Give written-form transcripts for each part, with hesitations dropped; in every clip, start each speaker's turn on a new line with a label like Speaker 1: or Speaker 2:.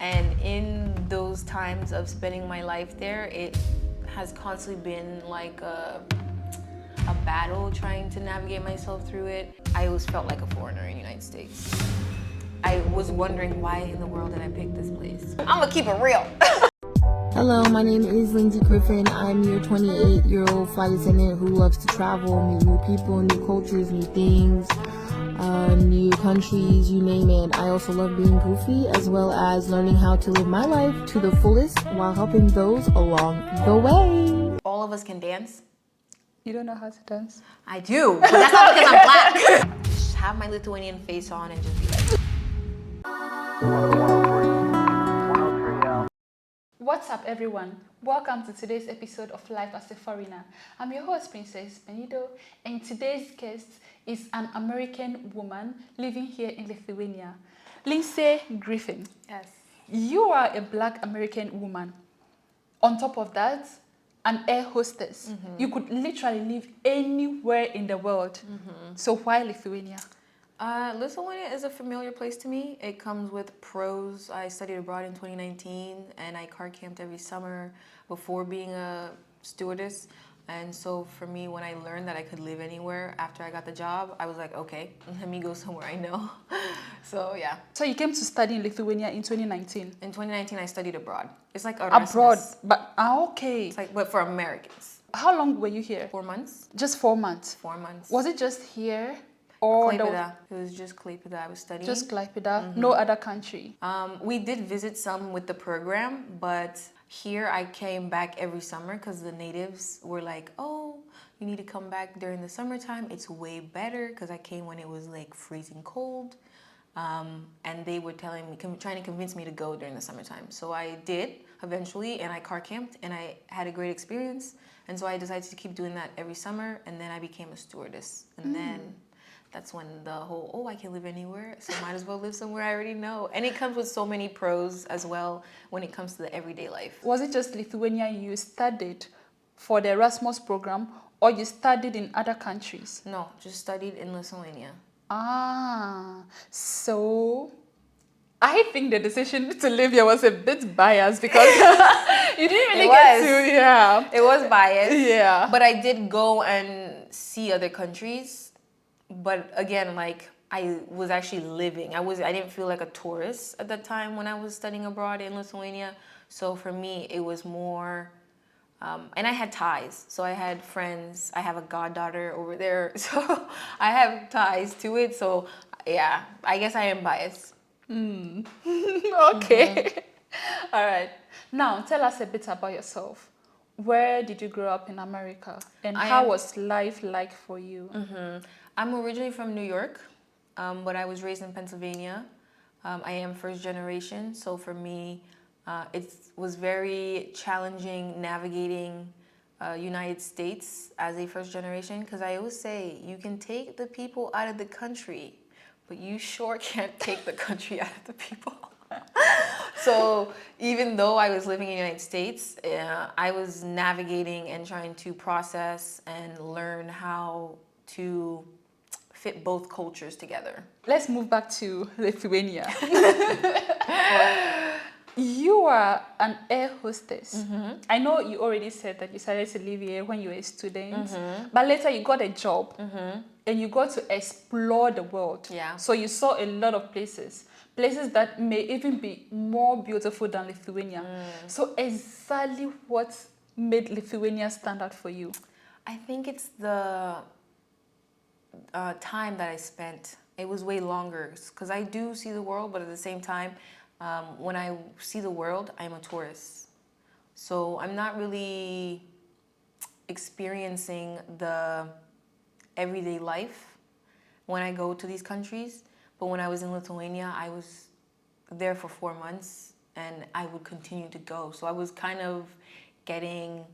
Speaker 1: And in those times of spending my life there, it has constantly been like a battle trying to navigate myself through it. I always felt like a foreigner in the United States. I was wondering why in the world did I pick this place? I'm gonna keep it real.
Speaker 2: Hello, my name is Lynsey Griffon. I'm your 28-year-old flight attendant who loves to travel, meet new people, new cultures, new things, new countries, you name it. I also love being goofy as well as learning how to live my life to the fullest while helping those along the way.
Speaker 1: All of us can dance.
Speaker 3: You don't know how to dance?
Speaker 1: I do, but that's not because I'm black. Just have my Lithuanian face on and just be like.
Speaker 3: What's up, everyone? Welcome to today's episode of Life as a Foreigner. I'm your host, Princess Benito, and today's guest is an American woman living here in Lithuania, Lynsey Griffon.
Speaker 1: Yes.
Speaker 3: You are a Black American woman. On top of that, an air hostess. You could literally live anywhere in the world. So why Lithuania?
Speaker 1: Lithuania is a familiar place to me. It comes with pros. I studied abroad in 2019 and I car camped every summer before being a stewardess. And so for me, when I learned that I could live anywhere after I got the job, I was like, okay, let me go somewhere I know. So yeah.
Speaker 3: So you came to study in Lithuania in 2019?
Speaker 1: In 2019, I studied abroad. It's like
Speaker 3: Abroad,
Speaker 1: Erasmus.
Speaker 3: but okay.
Speaker 1: It's like, but for Americans.
Speaker 3: How long were you here?
Speaker 1: 4 months.
Speaker 3: Just 4 months.
Speaker 1: 4 months.
Speaker 3: Was it just here? Or
Speaker 1: Klaipėda. It was just Klaipėda I was studying.
Speaker 3: Just Klaipėda, no other country?
Speaker 1: We did visit some with the program, but here I came back every summer because the natives were like, oh, you need to come back during the summertime. It's way better because I came when it was like freezing cold. And they were telling me, trying to convince me to go during the summertime. So I did eventually, and I car camped and I had a great experience. And so I decided to keep doing that every summer, and then I became a stewardess. And then that's when the whole, oh, I can live anywhere, so might as well live somewhere I already know. And it comes with so many pros as well when it comes to the everyday life.
Speaker 3: Was it just Lithuania you studied for the Erasmus program, or you studied in other countries?
Speaker 1: No, just studied in Lithuania.
Speaker 3: So I think the decision to live here was a bit biased because you didn't really
Speaker 1: It was biased.
Speaker 3: Yeah.
Speaker 1: But I did go and see other countries. But again, like I was actually living. I didn't feel like a tourist at that time when I was studying abroad in Lithuania. So for me, it was more, and I had ties. So I had friends. I have a goddaughter over there. So I have ties to it. So yeah, I guess I am biased.
Speaker 3: Okay. All right. Now, tell us a bit about yourself. Where did you grow up in America? And how was life like for you?
Speaker 1: I'm originally from New York, but I was raised in Pennsylvania. I am first generation, so for me, it was very challenging navigating United States as a first generation, because I always say, you can take the people out of the country, but you sure can't take the country out of the people. So even though I was living in the United States, I was navigating and trying to process and learn how to fit both cultures together.
Speaker 3: Let's move back to Lithuania. You are an air hostess. I know you already said that you started to live here when you were a student, but later you got a job and you got to explore the world.
Speaker 1: Yeah.
Speaker 3: So you saw a lot of places that may even be more beautiful than Lithuania. So exactly what made Lithuania stand out for you?
Speaker 1: I think it's the time that I spent. It was way longer because I do see the world, but at the same time, when I see the world, I'm a tourist. So I'm not really experiencing the everyday life when I go to these countries. But when I was in Lithuania, I was there for 4 months and I would continue to go. So I was kind of getting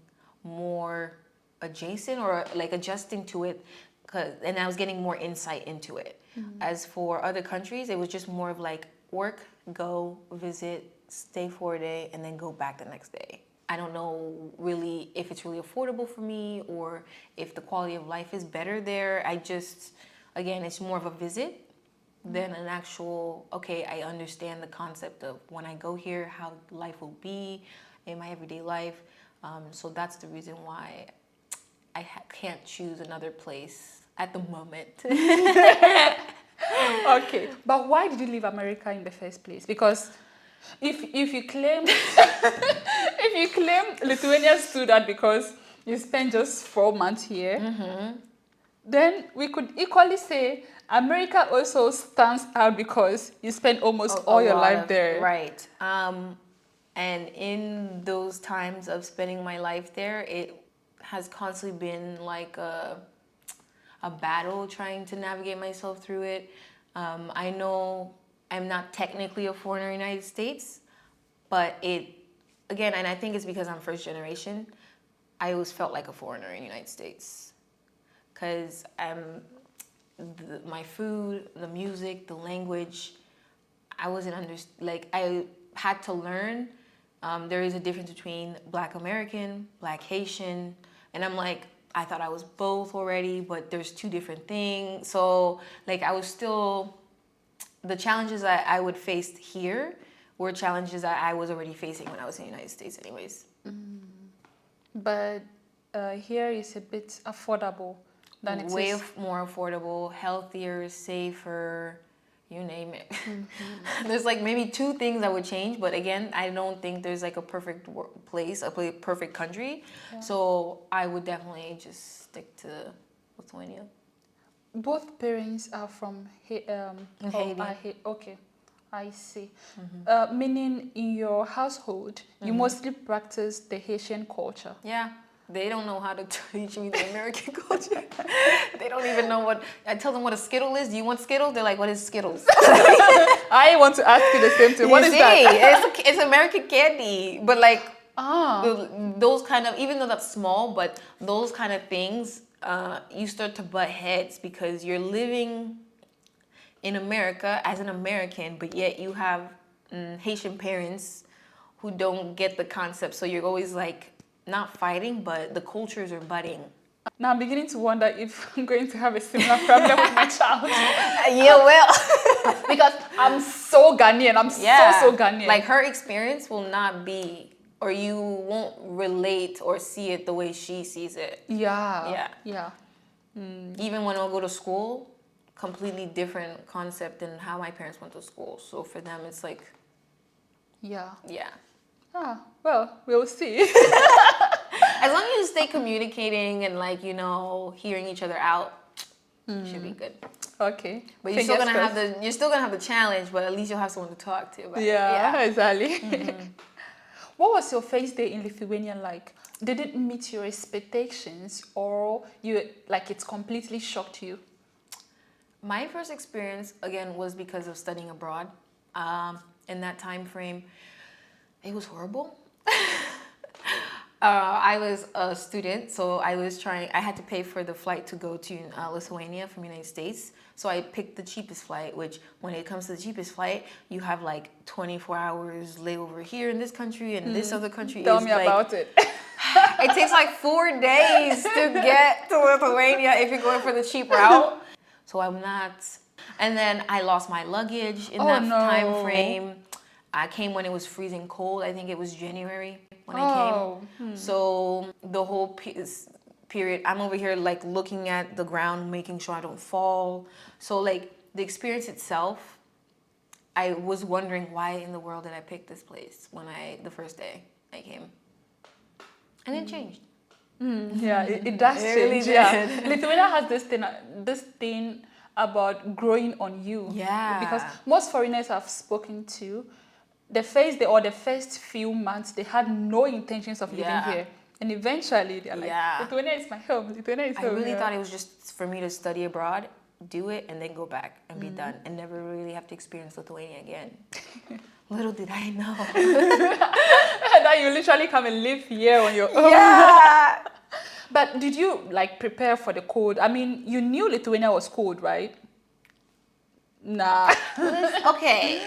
Speaker 1: more adjacent or like adjusting to it, and I was getting more insight into it. As for other countries, it was just more of like work, go, visit, stay for a day, and then go back the next day. I don't know really if it's really affordable for me or if the quality of life is better there. Again, it's more of a visit than an actual, okay, I understand the concept of when I go here, how life will be in my everyday life. So that's the reason why I can't choose another place at the moment.
Speaker 3: Okay, but why did you leave America in the first place? Because if you claim if you claim Lithuania stood out because you spent just 4 months here, then we could equally say America also stands out because you spent almost all your life there.
Speaker 1: Right. And in those times of spending my life there, it has constantly been like a battle trying to navigate myself through it. I know I'm not technically a foreigner in the United States, but again, and I think it's because I'm first generation, I always felt like a foreigner in the United States. Because my food, the music, the language, I wasn't I had to learn. There is a difference between Black American, Black Haitian, and I'm like, I thought I was both already, but there's two different things. So like I was still, the challenges I would face here were challenges that I was already facing when I was in the United States anyways.
Speaker 3: But here is a bit affordable than it
Speaker 1: Way
Speaker 3: is.
Speaker 1: more affordable, healthier, safer, you name it. There's like maybe two things I would change, but again, I don't think there's like a perfect place, perfect country.
Speaker 3: Yeah.
Speaker 1: So I would definitely just stick to Lithuania.
Speaker 3: Both parents are from
Speaker 1: Haiti.
Speaker 3: Okay, I see. Meaning in your household, you mostly practice the Haitian culture.
Speaker 1: Yeah. They don't know how to teach me the American culture. They don't even know what... I tell them what a Skittle is. Do you want Skittles? They're like, what is Skittles?
Speaker 3: I want to ask you the same thing. What is that?
Speaker 1: It's American candy. But like, those kind of... Even though that's small, but those kind of things, you start to butt heads because you're living in America as an American, but yet you have Haitian parents who don't get the concept. So you're always like... not fighting, but the cultures are butting.
Speaker 3: Now I'm beginning to wonder if I'm going to have a similar problem with my child.
Speaker 1: Yeah, well.
Speaker 3: Because I'm so Ghanaian. I'm so Ghanaian.
Speaker 1: Like her experience will not be, or you won't relate or see it the way she sees it.
Speaker 3: Yeah.
Speaker 1: Even when I'll go to school, completely different concept than how my parents went to school. So for them, it's like,
Speaker 3: yeah.
Speaker 1: Well,
Speaker 3: we'll see.
Speaker 1: As long as you stay communicating and like, you know, hearing each other out, you should be good.
Speaker 3: Okay.
Speaker 1: But you're still gonna have the challenge, but at least you'll have someone to talk to. But,
Speaker 3: exactly. What was your first day in Lithuania like? Did it meet your expectations, or it's completely shocked you?
Speaker 1: My first experience again was because of studying abroad. In that time frame, it was horrible. I was a student, so I had to pay for the flight to go to Lithuania from the United States. So I picked the cheapest flight, which when it comes to the cheapest flight, you have like 24 hours layover here in this country and this other country.
Speaker 3: Tell me about it.
Speaker 1: It takes like 4 days to get to Lithuania if you're going for the cheap route. So I'm not. And then I lost my luggage in that time frame. I came when it was freezing cold. I think it was January when I came. So the whole period, I'm over here like looking at the ground, making sure I don't fall. So like the experience itself, I was wondering why in the world did I pick this place when the first day I came. And it changed.
Speaker 3: It does change.
Speaker 1: Really did.
Speaker 3: Lithuania has this thing about growing on you.
Speaker 1: Yeah.
Speaker 3: Because most foreigners I've spoken to, the first day or the first few months, they had no intentions of living here. And eventually, they're like, Lithuania is my home. Lithuania is home.
Speaker 1: I really thought it was just for me to study abroad, do it, and then go back and be done. And never really have to experience Lithuania again. Little did I know.
Speaker 3: That you literally come and live here on your own.
Speaker 1: Yeah.
Speaker 3: But did you like prepare for the cold? I mean, you knew Lithuania was cold, right? Nah.
Speaker 1: Okay.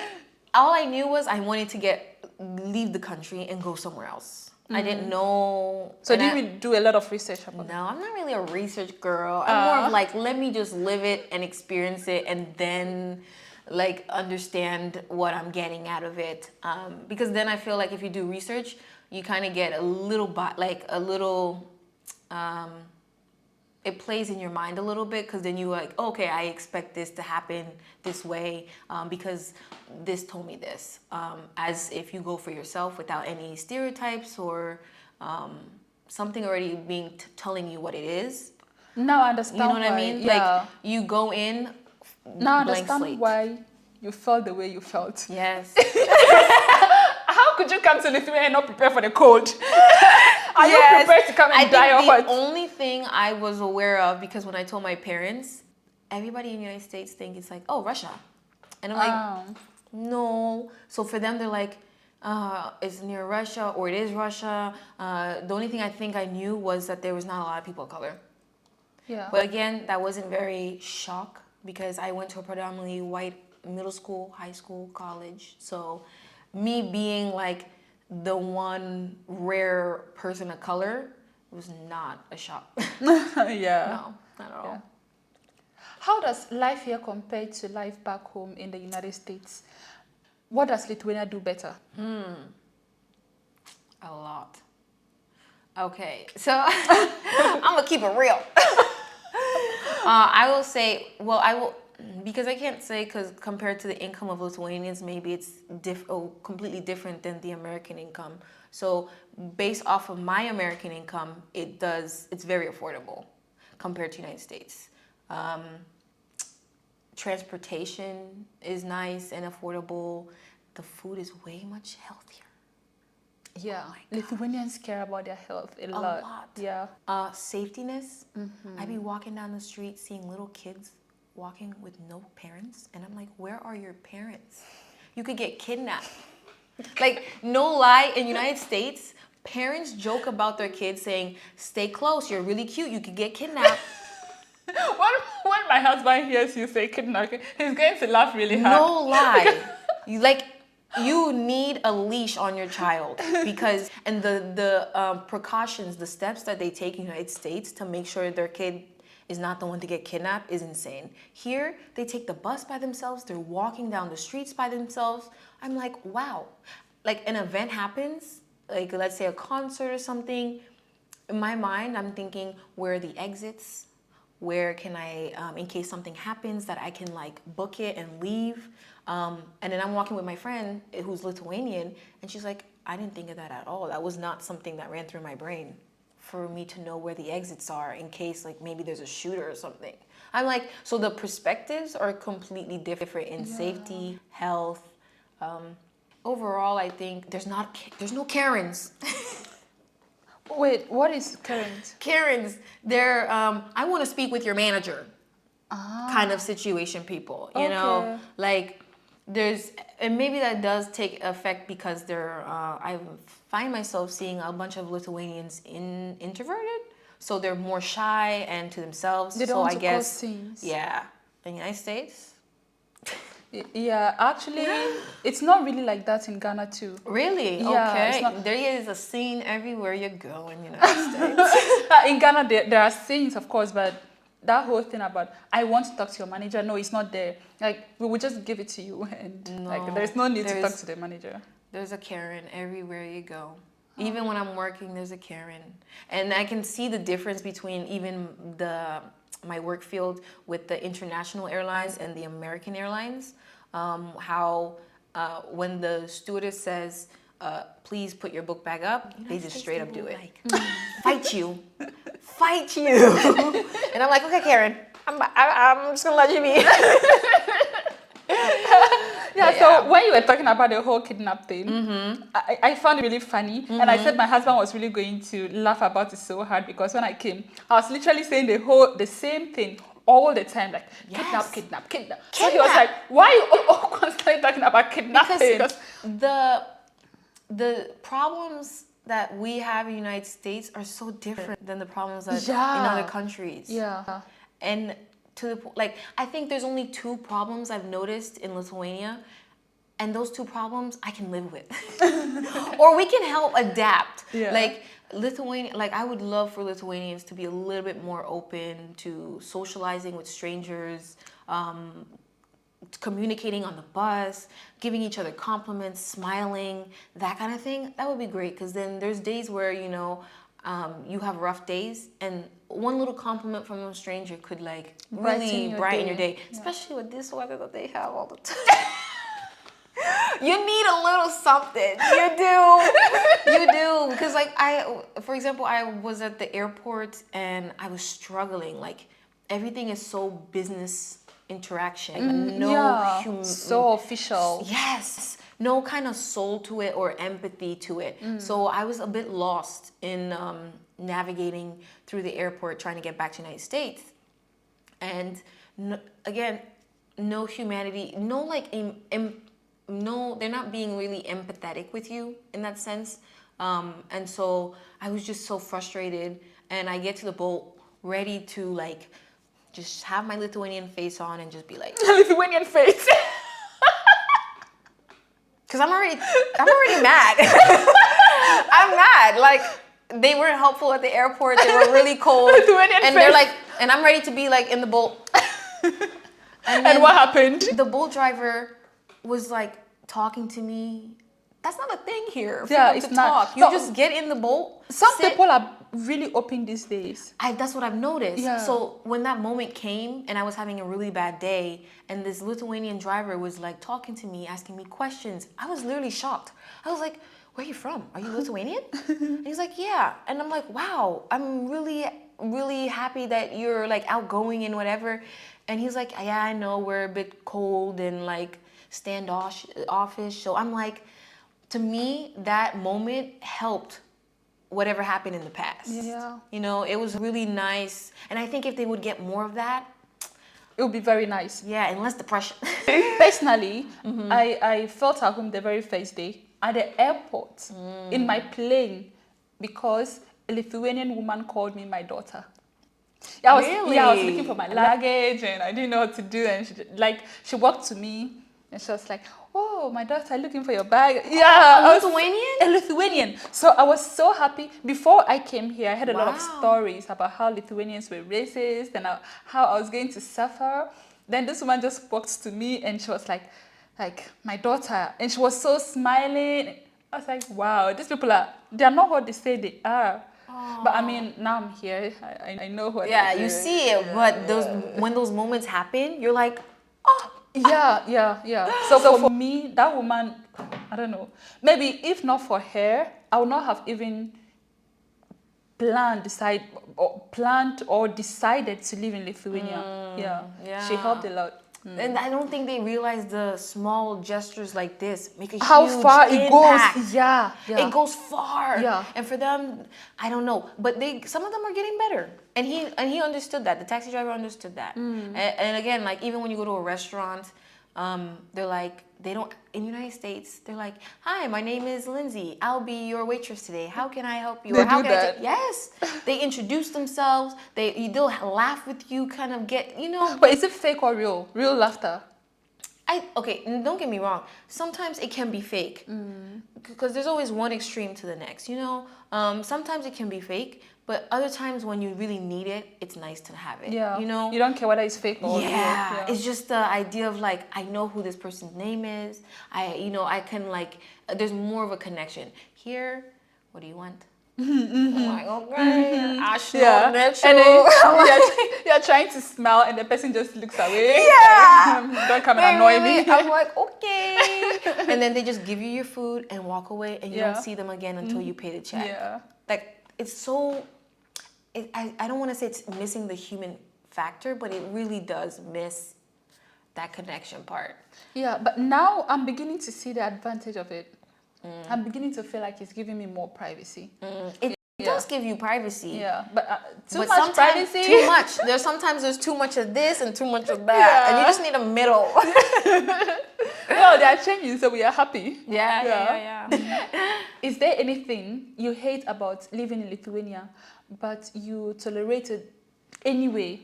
Speaker 1: All I knew was I wanted to leave the country and go somewhere else. I didn't know.
Speaker 3: So did you do a lot of research about it?
Speaker 1: No, I'm not really a research girl. I'm more of like, let me just live it and experience it and then like understand what I'm getting out of it. Because then I feel like if you do research, you kind of get a little it plays in your mind a little bit, because then you like, okay, I expect this to happen this way because this told me this. As if you go for yourself without any stereotypes or something already being telling you what it is.
Speaker 3: Now I understand.
Speaker 1: You know what I mean?
Speaker 3: Yeah.
Speaker 1: Like you go in
Speaker 3: Now I
Speaker 1: blank
Speaker 3: understand
Speaker 1: slate.
Speaker 3: why you felt the way you felt.
Speaker 1: Yes.
Speaker 3: How could you come to Lithuania and not prepare for the cold? Are you
Speaker 1: Yes.
Speaker 3: prepared to come and die or
Speaker 1: the
Speaker 3: what?
Speaker 1: only thing I was aware of, because when I told my parents, everybody in the United States think it's like, oh, Russia. And I'm like, no. So for them, they're like, it's near Russia, or it is Russia. The only thing I think I knew was that there was not a lot of people of color.
Speaker 3: Yeah.
Speaker 1: But again, that wasn't very shock, because I went to a predominantly white middle school, high school, college. So me being like the one rare person of color was not a shock.
Speaker 3: Yeah.
Speaker 1: No, not at all.
Speaker 3: Yeah. How does life here compare to life back home in the United States? What does Lithuania do better?
Speaker 1: A lot. Okay, so I'm gonna keep it real. I will say, because I can't say, because compared to the income of Lithuanians, maybe it's completely different than the American income. So based off of my American income, it's very affordable compared to United States. Transportation is nice and affordable. The food is way much healthier.
Speaker 3: Yeah.
Speaker 1: Oh my
Speaker 3: Lithuanians care about their health a lot. Yeah.
Speaker 1: Safetiness. I be walking down the street seeing little kids walking with no parents, and I'm like, where are your parents? You could get kidnapped. Like, no lie, in United States, parents joke about their kids saying, stay close, you're really cute, you could get kidnapped.
Speaker 3: When my husband hears you say kidnapping, he's going to laugh really hard.
Speaker 1: No lie. You need a leash on your child, because, and the precautions, the steps that they take in the United States to make sure their kid is not the one to get kidnapped is insane. Here, they take the bus by themselves, they're walking down the streets by themselves. I'm like, wow. Like an event happens, like let's say a concert or something. In my mind, I'm thinking, where are the exits? Where can I, in case something happens, that I can like book it and leave? And then I'm walking with my friend who's Lithuanian, and she's like, I didn't think of that at all. That was not something that ran through my brain, for me to know where the exits are in case like maybe there's a shooter or something. I'm like, so the perspectives are completely different in safety, health. Overall, I think there's no Karens.
Speaker 3: Wait, what is current?
Speaker 1: Karens, they're I want to speak with your manager kind of situation people, you know? Like and maybe that does take effect because I find myself seeing a bunch of Lithuanians introverted, so they're more shy and to themselves.
Speaker 3: They don't
Speaker 1: so
Speaker 3: want
Speaker 1: I
Speaker 3: to
Speaker 1: guess
Speaker 3: cause scenes.
Speaker 1: Yeah, in the United States.
Speaker 3: Yeah, actually, it's not really like that in Ghana too.
Speaker 1: Really?
Speaker 3: Yeah,
Speaker 1: okay. There is a scene everywhere you go in the United States.
Speaker 3: In Ghana, there are scenes, of course, but that whole thing about I want to talk to your manager, no, it's not there. Like we will just give it to you, and like there's no need to talk to the manager.
Speaker 1: There's a Karen everywhere you go. Even when I'm working, there's a Karen, and I can see the difference between even my work field with the international airlines and the American airlines. How when the stewardess says, please put your book bag up, they just straight up do it. Like, fight you. And I'm like, okay, Karen, I'm just gonna let you be.
Speaker 3: Yeah, so when you were talking about the whole kidnap thing, I found it really funny. And I said my husband was really going to laugh about it so hard, because when I came, I was literally saying the same thing all the time, like kidnap. So he was like, why are you all constantly talking about kidnapping?
Speaker 1: Because the problems that we have in the United States are so different than the problems that in other countries.
Speaker 3: Yeah.
Speaker 1: And I think there's only two problems I've noticed in Lithuania, and those two problems I can live with. Or we can help adapt.
Speaker 3: Yeah.
Speaker 1: Like Lithuania, like I would love for Lithuanians to be a little bit more open to socializing with strangers, communicating on the bus, giving each other compliments, smiling, that kind of thing, that would be great. Because then there's days where, you know, you have rough days, and one little compliment from a stranger could like really brighten your day. Yeah. Especially with this weather that they have all the time. You need a little something. You do. Because like for example, I was at the airport and I was struggling. Like everything is so business interaction.
Speaker 3: So official.
Speaker 1: Yes. No kind of soul to it or empathy to it. So I was a bit lost in navigating through the airport trying to get back to the United States. And again, no humanity, no like no, they're not being really empathetic with you in that sense. And so I was just so frustrated, and I get to the boat ready to like just have my Lithuanian face on and just be like
Speaker 3: Lithuanian face.
Speaker 1: Cause I'm already mad. I'm mad. Like they weren't helpful at the airport. They were really cold.
Speaker 3: Lithuanian
Speaker 1: and
Speaker 3: face.
Speaker 1: They're like, and I'm ready to be like in the boat.
Speaker 3: And what happened?
Speaker 1: The boat driver was like talking to me. That's not a thing here.
Speaker 3: It's not.
Speaker 1: Talk. You just get in the boat.
Speaker 3: Some people are really open these days.
Speaker 1: That's what I've noticed.
Speaker 3: Yeah.
Speaker 1: So when that moment came and I was having a really bad day and this Lithuanian driver was like talking to me, asking me questions, I was literally shocked. I was like, where are you from? Are you Lithuanian? And he's like, yeah. And I'm like, wow, I'm really, really happy that you're like outgoing and whatever. And he's like, yeah, I know we're a bit cold and like standoffish. So I'm like, to me, that moment helped whatever happened in the past.
Speaker 3: Yeah.
Speaker 1: You know, it was really nice. And I think if they would get more of that,
Speaker 3: it would be very nice.
Speaker 1: Yeah, and less depression.
Speaker 3: Personally, I felt at home the very first day at the airport in my plane because a Lithuanian woman called me my daughter. I was looking for my luggage and I didn't know what to do. And she walked to me and she was like, oh, my daughter, looking for your bag.
Speaker 1: Yeah. A Lithuanian?
Speaker 3: A Lithuanian. So I was so happy. Before I came here, I heard a lot of stories about how Lithuanians were racist and how I was going to suffer. Then this woman just walked to me and she was like my daughter. And she was so smiling. I was like, wow, these people they're not what they say they are. But I mean, now I'm here. I know what.
Speaker 1: Yeah, you see it, but when those moments happen, you're like, oh.
Speaker 3: Yeah. So for me, that woman, I don't know. Maybe if not for her, I would not have even planned or decided to live in Lithuania. Yeah. She helped a lot.
Speaker 1: And I don't think they realize the small gestures like this make a huge
Speaker 3: how far it
Speaker 1: impact.
Speaker 3: Goes. Yeah.
Speaker 1: It goes far.
Speaker 3: Yeah.
Speaker 1: And for them, I don't know, but some of them are getting better. And he understood that. The taxi driver understood that. And again, like even when you go to a restaurant, they're like, they don't, in the United States, they're like, hi, my name is Lynsey. I'll be your waitress today. How can I help you?
Speaker 3: They do that.
Speaker 1: Yes. They introduce themselves. They'll laugh with you, kind of get, you know.
Speaker 3: But is it fake or real? Real laughter?
Speaker 1: Okay, don't get me wrong. Sometimes it can be fake. Because there's always one extreme to the next, you know. Sometimes it can be fake. But other times when you really need it, it's nice to have it.
Speaker 3: Yeah.
Speaker 1: You know?
Speaker 3: You don't care whether it's fake or real.
Speaker 1: Yeah. It's just the idea of like, I know who this person's name is. I can like, there's more of a connection. Here, what do you want? I'm like, okay, I should that you.
Speaker 3: And then you're trying to smile and the person just looks away.
Speaker 1: Yeah.
Speaker 3: Don't come and annoy me.
Speaker 1: I'm like, okay. And then they just give you your food and walk away and you don't see them again until you pay the check.
Speaker 3: Yeah.
Speaker 1: Like, it's so... I don't want to say it's missing the human factor, but it really does miss that connection part.
Speaker 3: Yeah, but now I'm beginning to see the advantage of it. I'm beginning to feel like it's giving me more privacy.
Speaker 1: It does give you privacy.
Speaker 3: Yeah, but too much privacy.
Speaker 1: Too much. There's too much of this and too much of that, and you just need a middle.
Speaker 3: Well, they are changing, so we are happy.
Speaker 1: Yeah.
Speaker 3: Is there anything you hate about living in Lithuania, but you tolerate it anyway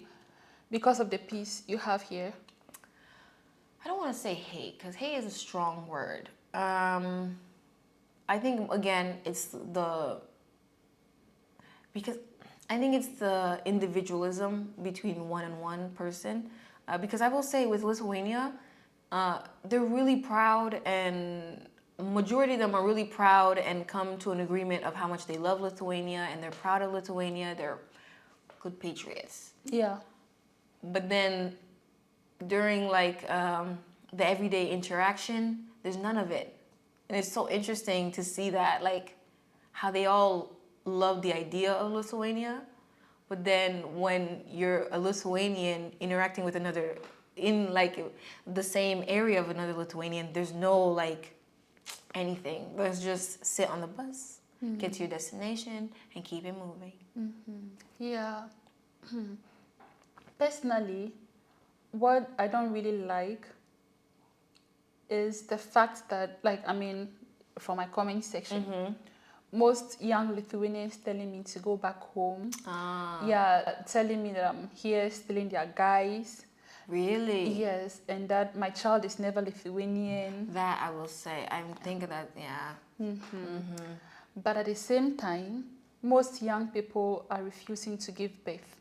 Speaker 3: because of the peace you have here?
Speaker 1: I don't want to say hate, because hate is a strong word. I think, again, it's the individualism between one and one person. Because I will say with Lithuania, they're really proud, and majority of them are really proud and come to an agreement of how much they love Lithuania and they're proud of Lithuania. They're good patriots.
Speaker 3: Yeah.
Speaker 1: But then during like the everyday interaction, there's none of it. And it's so interesting to see that, like, how they all love the idea of Lithuania, but then when you're a Lithuanian interacting with another in like the same area of another Lithuanian, there's no like anything. Let's just sit on the bus, get to your destination, and keep it moving.
Speaker 3: Yeah. Personally, what I don't really like is the fact that, like, I mean, from my comment section, most young Lithuanians telling me to go back home. Yeah, telling me that I'm here stealing their guys.
Speaker 1: Really?
Speaker 3: Yes, and that my child is never Lithuanian.
Speaker 1: That I will say. I'm thinking that, yeah.
Speaker 3: But at the same time, most young people are refusing to give birth.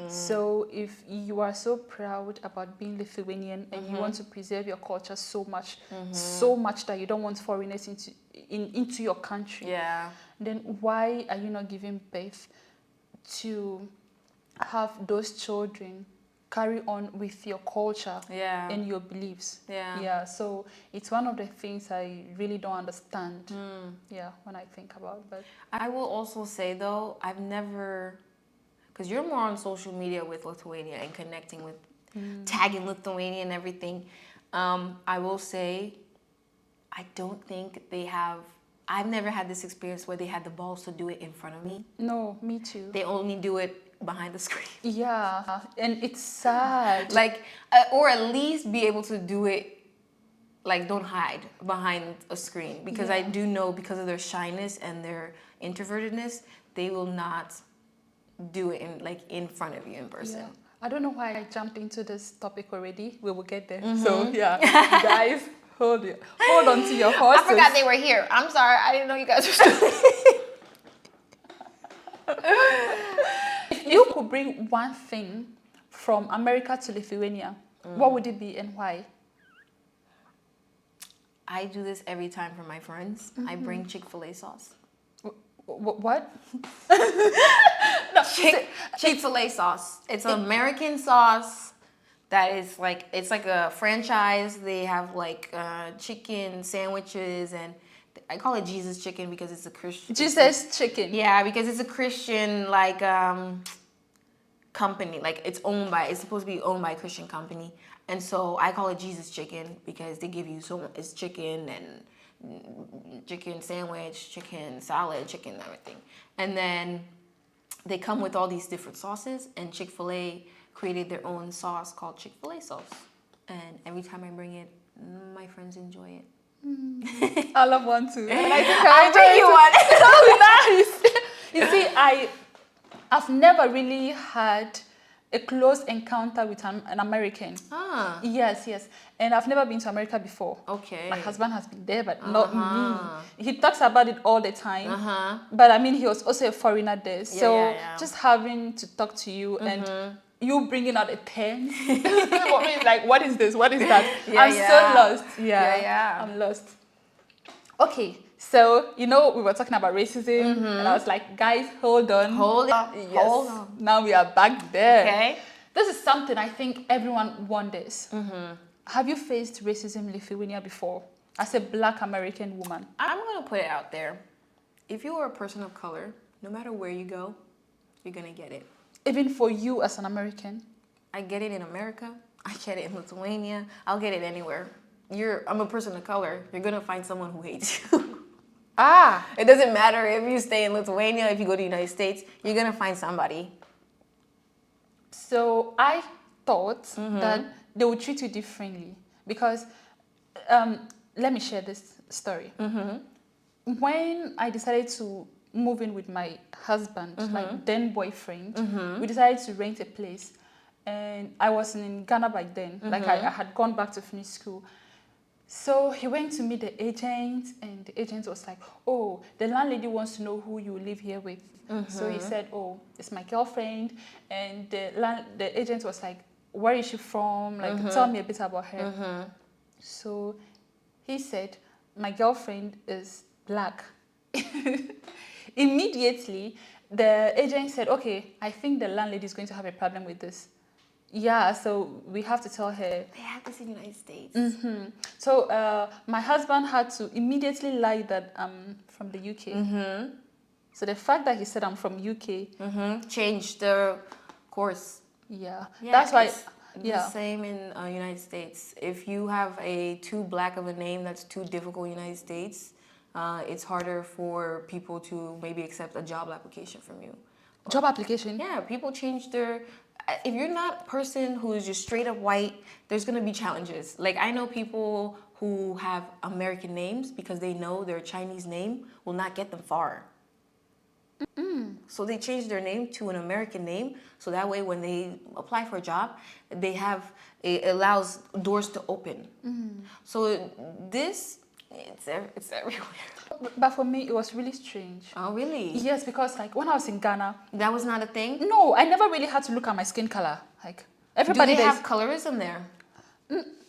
Speaker 3: So if you are so proud about being Lithuanian and you want to preserve your culture so much that you don't want foreigners into your country, then why are you not giving birth to have those children carry on with your culture and your beliefs? So it's one of the things I really don't understand when I think about. But
Speaker 1: I will also say though, I've never, because you're more on social media with Lithuania and connecting with tagging Lithuania and everything, I will say I don't think they have, I've never had this experience where they had the balls to do it in front of me.
Speaker 3: No, me too.
Speaker 1: They only do it behind the screen.
Speaker 3: Yeah, and it's sad.
Speaker 1: Like, or at least be able to do it, like, don't hide behind a screen. Because I do know, because of their shyness and their introvertedness, they will not do it in front of you in person.
Speaker 3: Yeah. I don't know why I jumped into this topic already. We will get there. So yeah, guys, hold on to your horses.
Speaker 1: I forgot they were here. I'm sorry. I didn't know you guys were still.
Speaker 3: If you could bring one thing from America to Lithuania, what would it be and why?
Speaker 1: I do this every time for my friends. I bring Chick-fil-A sauce.
Speaker 3: What?
Speaker 1: Chick-fil-A sauce. It's an American sauce that is like, it's like a franchise. They have like chicken sandwiches, and I call it Jesus chicken because it's a Christian.
Speaker 3: Jesus chicken.
Speaker 1: Yeah, because it's a Christian like company. Like it's supposed to be owned by a Christian company. And so I call it Jesus chicken because they give you it's chicken and chicken sandwich, chicken salad, chicken everything. And then they come with all these different sauces, and Chick-fil-A created their own sauce called Chick-fil-A sauce. And every time I bring it, my friends enjoy it.
Speaker 3: I love one too. And I think
Speaker 1: I'll bring you one.
Speaker 3: So nice. You see, I've never really had a close encounter with an American. Yes. And I've never been to America before.
Speaker 1: Okay.
Speaker 3: My husband has been there, but not me. He talks about it all the time. But I mean, he was also a foreigner there. So just having to talk to you and you bringing out a pen. For me, it's like, what is this? What is that? I'm so lost. I'm lost. Okay. So, we were talking about racism, and I was like, guys, hold on.
Speaker 1: Hold on.
Speaker 3: Yes.
Speaker 1: Hold on.
Speaker 3: Now we are back there.
Speaker 1: Okay.
Speaker 3: This is something I think everyone wonders. Have you faced racism in Lithuania before as a Black American woman?
Speaker 1: I'm going to put it out there. If you are a person of color, no matter where you go, you're going to get it.
Speaker 3: Even for you as an American?
Speaker 1: I get it in America. I get it in Lithuania. I'll get it anywhere. I'm a person of color. You're going to find someone who hates you. It doesn't matter if you stay in Lithuania, if you go to the United States, you're going to find somebody.
Speaker 3: So I thought that they would treat you differently because, let me share this story. When I decided to move in with my husband, like then boyfriend, we decided to rent a place. And I was in Ghana by then, like I had gone back to finish school. So he went to meet the agent, and the agent was like, oh, the landlady wants to know who you live here with. So he said, oh, it's my girlfriend. And the agent was like, where is she from? Like, tell me a bit about her. So he said, my girlfriend is black. Immediately, the agent said, okay, I think the landlady is going to have a problem with this. Yeah, so we have to tell her.
Speaker 1: They have this in the United States.
Speaker 3: So my husband had to immediately lie that I'm from the UK. So the fact that he said I'm from UK,
Speaker 1: Changed the course.
Speaker 3: yeah,
Speaker 1: Yeah,
Speaker 3: that's why.
Speaker 1: it's the same in United States. If you have a too black of a name that's too difficult in the United States, it's harder for people to maybe accept a job application from you.
Speaker 3: Job application.
Speaker 1: Yeah, people change their. If you're not a person who is just straight up white, there's gonna be challenges. Like I know people who have American names because they know their Chinese name will not get them far. So they change their name to an American name, so that way when they apply for a job, it allows doors to open. So it's everywhere.
Speaker 3: But for me, it was really strange.
Speaker 1: Oh really?
Speaker 3: Yes, because like when I was in Ghana,
Speaker 1: That was not a thing.
Speaker 3: no, I never really had to look at my skin color. Like
Speaker 1: Do
Speaker 3: everybody
Speaker 1: they
Speaker 3: does.
Speaker 1: have colorism there?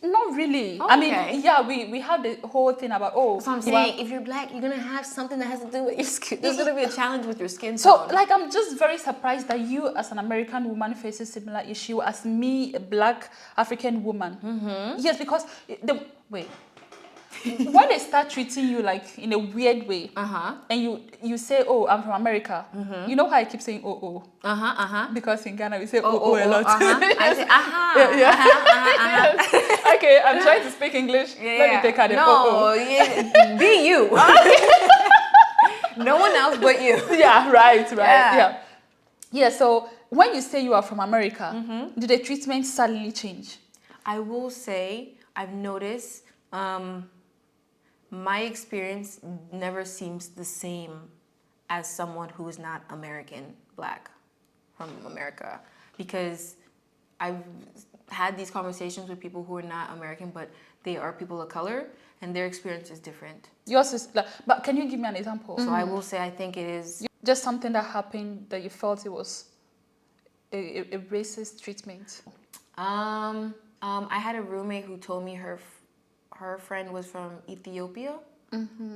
Speaker 3: Not really.
Speaker 1: Oh,
Speaker 3: I mean,
Speaker 1: okay.
Speaker 3: yeah, we have the whole thing about
Speaker 1: So I'm saying, if you're black, you're gonna have something that has to do with your skin. There's gonna be a challenge with your skin
Speaker 3: So,
Speaker 1: tone.
Speaker 3: like, I'm just very surprised that you, as an American woman, face a similar issue as me, a black African woman. Yes, because when they start treating you like in a weird way, and you say, "Oh, I'm from America," you know how I keep saying "oh." Because in Ghana we say "oh" a lot.
Speaker 1: I say
Speaker 3: Okay, I'm trying to speak English. Let me take out the
Speaker 1: No, be you. No one else but you.
Speaker 3: Yeah, right. Yeah, so when you say you are from America, do the treatment suddenly change?
Speaker 1: I will say I've noticed my experience never seems the same as someone who is not American, black, from America. Because I've had these conversations with people who are not American, but they are people of color, and their experience is different.
Speaker 3: Yours is like, but can you give me an example?
Speaker 1: So I will say I think it is...
Speaker 3: Just something that happened that you felt it was a racist treatment.
Speaker 1: I had a roommate who told me her friend was from Ethiopia,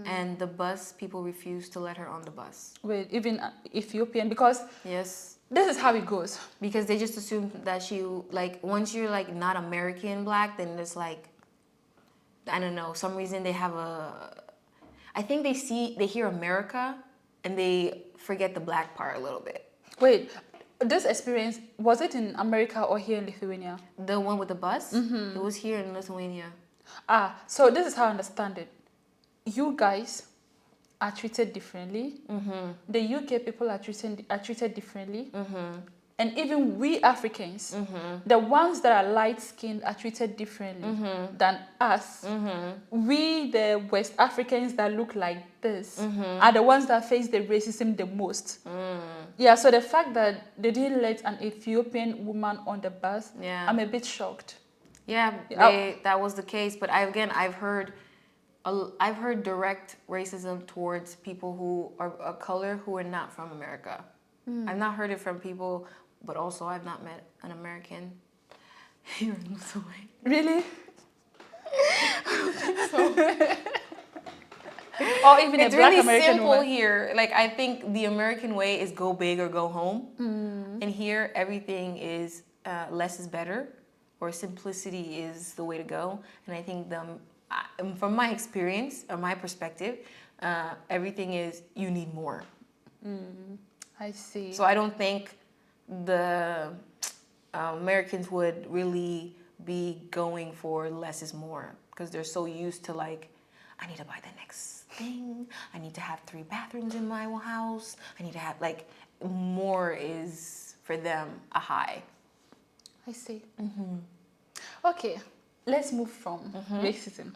Speaker 1: and the bus people refused to let her on the bus.
Speaker 3: With even Ethiopian, because
Speaker 1: Yes,
Speaker 3: this is how it goes.
Speaker 1: because they just assumed that once you're like not American black, then it's like, I don't know, some reason they have I think they hear America and they forget the black part a little bit.
Speaker 3: Wait, this experience, was it in America or here in Lithuania?
Speaker 1: The one with the bus, it was here in Lithuania.
Speaker 3: So this is how I understand it. You guys are treated differently. The UK people are treated differently. And even we Africans, the ones that are light-skinned are treated differently than us. We, the West Africans that look like this, are the ones that face the racism the most. Yeah, so the fact that they didn't let an Ethiopian woman on the bus, I'm a bit shocked.
Speaker 1: Yeah, that was the case. But I've heard direct racism towards people who are of color who are not from America. I've not heard it from people, but also I've not met an American here in Lithuania.
Speaker 3: Really? Or even
Speaker 1: It's
Speaker 3: a black
Speaker 1: really
Speaker 3: American
Speaker 1: simple
Speaker 3: woman.
Speaker 1: here. Like, I think the American way is go big or go home. And here, everything is less is better, or simplicity is the way to go. And I think from my experience or my perspective, everything is you need more.
Speaker 3: I see.
Speaker 1: So I don't think the Americans would really be going for less is more, because they're so used to like, I need to buy the next thing. I need to have 3 bathrooms in my house. I need to have more is for them a high.
Speaker 3: I see. Okay, let's move from racism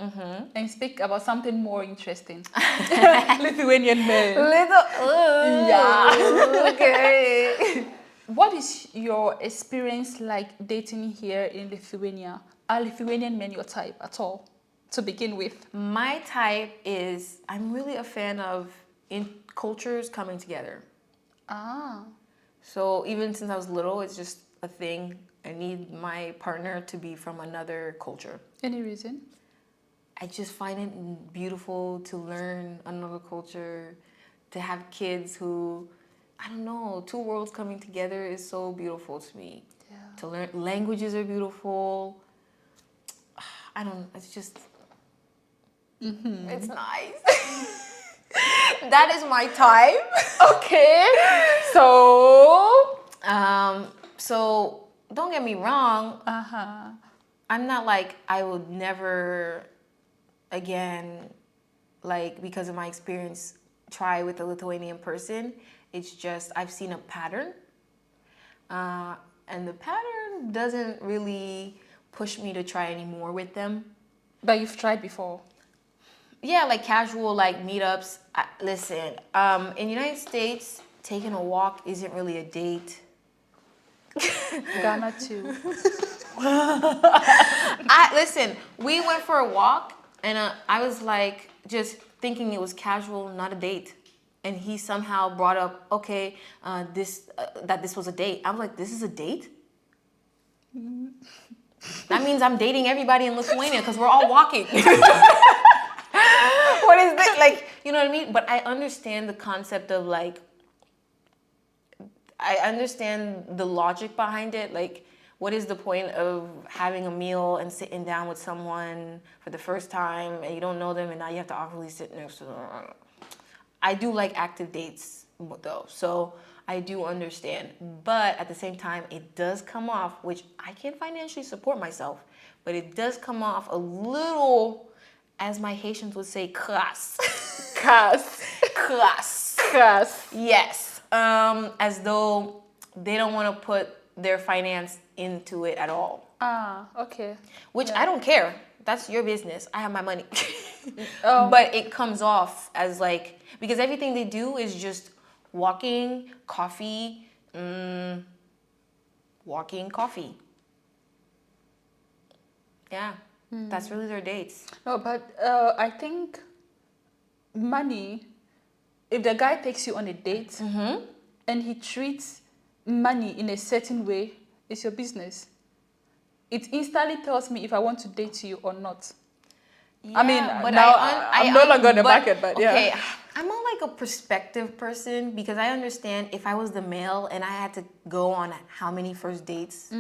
Speaker 3: and speak about something more interesting. Lithuanian men.
Speaker 1: Yeah. Okay.
Speaker 3: What is your experience like dating here in Lithuania? Are Lithuanian men your type at all, to begin with?
Speaker 1: My type is, I'm really a fan of cultures coming together. So even since I was little, it's just a thing. I need my partner to be from another culture.
Speaker 3: Any reason?
Speaker 1: I just find it beautiful to learn another culture, to have kids who, I don't know, two worlds coming together is so beautiful to me.
Speaker 3: Yeah.
Speaker 1: To learn languages are beautiful. It's just, it's nice. That is my time.
Speaker 3: Okay. So.
Speaker 1: So don't get me wrong.
Speaker 3: Uh-huh.
Speaker 1: I'm not like I would never again, like because of my experience, try with a Lithuanian person. It's just I've seen a pattern. And the pattern doesn't really push me to try any more with them.
Speaker 3: But you've tried before.
Speaker 1: Yeah, like casual like meetups. Listen, in the United States, taking a walk isn't really a date.
Speaker 3: Ghana too.
Speaker 1: Listen, we went for a walk and I was like just thinking it was casual, not a date. And he somehow brought up, okay, that this was a date. I was like, this is a date? That means I'm dating everybody in Lithuania because we're all walking. What is this? Like, you know what I mean? But I understand the concept of like, I understand the logic behind it. Like, what is the point of having a meal and sitting down with someone for the first time and you don't know them and now you have to awkwardly sit next to them? I do like active dates though, so I do understand. But at the same time, it does come off, which I can't financially support myself, but it does come off a little, as my Haitians would say, crass.
Speaker 3: Crass.
Speaker 1: Crass.
Speaker 3: Crass.
Speaker 1: Yes. As though they don't want to put their finance into it at all.
Speaker 3: Ah, okay.
Speaker 1: Which
Speaker 3: Yeah.
Speaker 1: I don't care. That's your business. I have my money. But it comes off as like, because everything they do is just walking, coffee, walking, coffee. Yeah, that's really their dates.
Speaker 3: No, but I think money, if the guy takes you on a date and he treats money in a certain way, it's your business. It instantly tells me if I want to date you or not.
Speaker 1: Yeah,
Speaker 3: I mean,
Speaker 1: but
Speaker 3: now I'm no longer on the market, but yeah.
Speaker 1: Okay, I'm more like a perspective person because I understand if I was the male and I had to go on how many first dates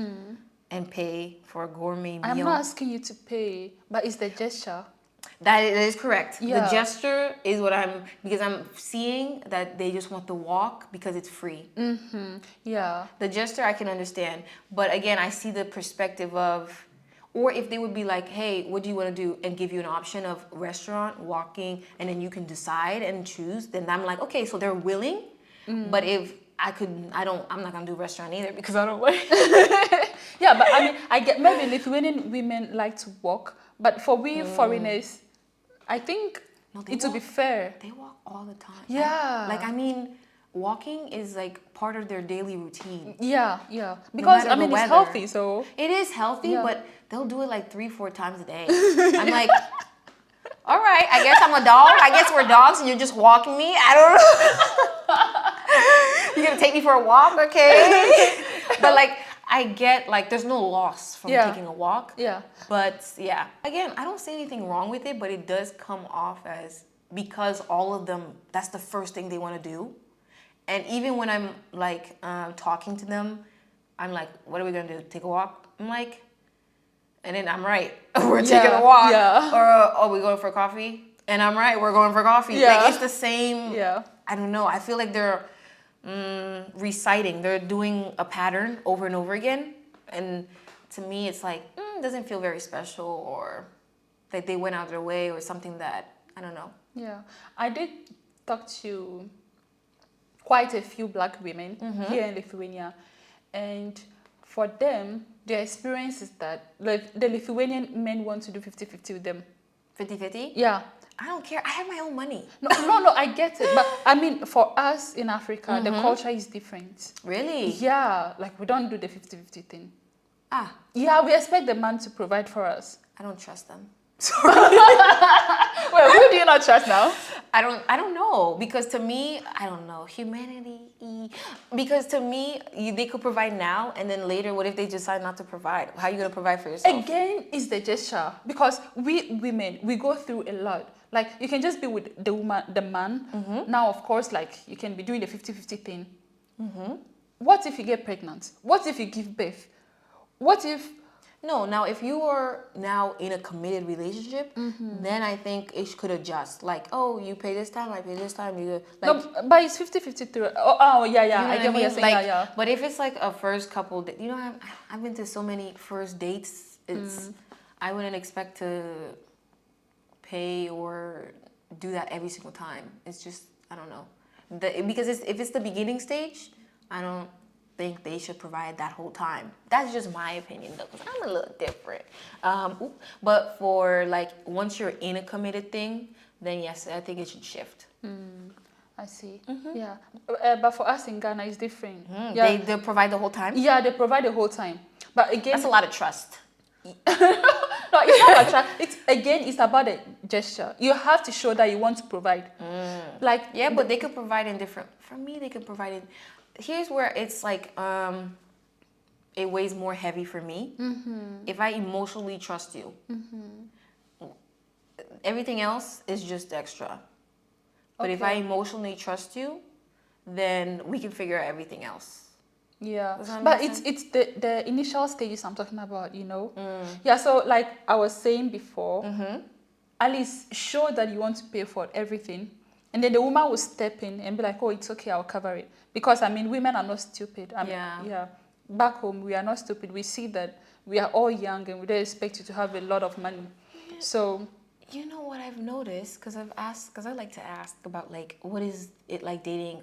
Speaker 1: and pay for a gourmet meal.
Speaker 3: I'm not asking you to pay, but it's the gesture.
Speaker 1: That is correct.
Speaker 3: Yeah.
Speaker 1: The gesture is what because I'm seeing that they just want the walk because it's free.
Speaker 3: Yeah.
Speaker 1: The gesture I can understand. But again, I see the perspective of, or if they would be like, hey, what do you want to do? And give you an option of restaurant, walking, and then you can decide and choose. Then I'm like, okay, so they're willing. But if I'm not going to do restaurant either because I don't like.
Speaker 3: Yeah, but I mean, I get maybe Lithuanian women like to walk, but for we foreigners, I think it would be fair.
Speaker 1: They walk all the time.
Speaker 3: Yeah.
Speaker 1: Like, I mean, walking is like part of their daily routine.
Speaker 3: Yeah, yeah. Because
Speaker 1: matter
Speaker 3: I
Speaker 1: the
Speaker 3: mean, it's
Speaker 1: weather.
Speaker 3: healthy, so.
Speaker 1: It is healthy,
Speaker 3: Yeah.
Speaker 1: but they'll do it like 3-4 times a day. I'm like, all right, I guess I'm a dog. I guess we're dogs and you're just walking me. I don't know. You're going to take me for a walk? Okay. But like, I get like, there's no loss from taking a walk.
Speaker 3: Yeah.
Speaker 1: But yeah, again, I don't see anything wrong with it, but it does come off as, because all of them, that's the first thing they want to do. And even when I'm like talking to them, I'm like, what are we going to do? Take a walk? I'm like, and then I'm right. We're taking a walk.
Speaker 3: Yeah.
Speaker 1: Or, oh, we going for coffee? And I'm right. We're going for coffee.
Speaker 3: Yeah.
Speaker 1: Like, it's the same.
Speaker 3: Yeah.
Speaker 1: I don't know. I feel like they're reciting. They're doing a pattern over and over again. And to me, it's like, it doesn't feel very special or that they went out of their way or something that, I don't know.
Speaker 3: Yeah. I did talk to quite a few black women here in Lithuania. And for them, their experience is that like, the Lithuanian men want to do 50-50 with them.
Speaker 1: 50-50?
Speaker 3: Yeah.
Speaker 1: I don't care. I have my own money.
Speaker 3: No, I get it. But I mean, for us in Africa, the culture is different.
Speaker 1: Really?
Speaker 3: Yeah, like we don't do the 50-50 thing.
Speaker 1: Ah,
Speaker 3: Yeah, we expect the man to provide for us.
Speaker 1: I don't trust them. Sorry.
Speaker 3: Well, who do you not trust now?
Speaker 1: I don't know, because to me, I don't know, humanity, because to me, they could provide now, and then later, what if they decide not to provide? How are you going to provide for yourself?
Speaker 3: Again, it's the gesture, because we women, we go through a lot. Like, you can just be with the woman, the man. Now, of course, like, you can be doing the 50-50 thing. What if you get pregnant? What if you give birth? What if...
Speaker 1: No, now if you are now in a committed relationship, then I think it could adjust. Like, oh, you pay this time, I pay this time. You like,
Speaker 3: no, but it's 50-50 through. Oh, yeah,
Speaker 1: you know
Speaker 3: I get what you're saying.
Speaker 1: Like,
Speaker 3: yeah.
Speaker 1: But if it's like a first couple, you know, I've been to so many first dates. It's I wouldn't expect to pay or do that every single time. It's just, I don't know, because if it's the beginning stage, I don't think they should provide that whole time. That's just my opinion, though, because I'm a little different. But for like, once you're in a committed thing, then yes, I think it should shift.
Speaker 3: I see. Yeah, but for us in Ghana, it's different.
Speaker 1: Yeah. They provide the whole time?
Speaker 3: Yeah, they provide the whole time. But again,
Speaker 1: that's a lot of trust.
Speaker 3: No, it's not about trust. It's about the gesture. You have to show that you want to provide. Like,
Speaker 1: yeah, but they could provide in different. For me, they could provide in. Here's where it's like it weighs more heavy for me. If I emotionally trust you, everything else is just extra. But if I emotionally trust you, then we can figure out everything else.
Speaker 3: Yeah, but it's the initial stages I'm talking about, you know. Yeah, so like I was saying before, at least show that you want to pay for everything, and then the woman will step in and be like, oh, it's okay, I'll cover it. Because I mean, women are not stupid. I mean, yeah. Back home, we are not stupid. We see that we are all young and we don't expect you to have a lot of money. So,
Speaker 1: you know what I've noticed? Because I like to ask about like, what is it like dating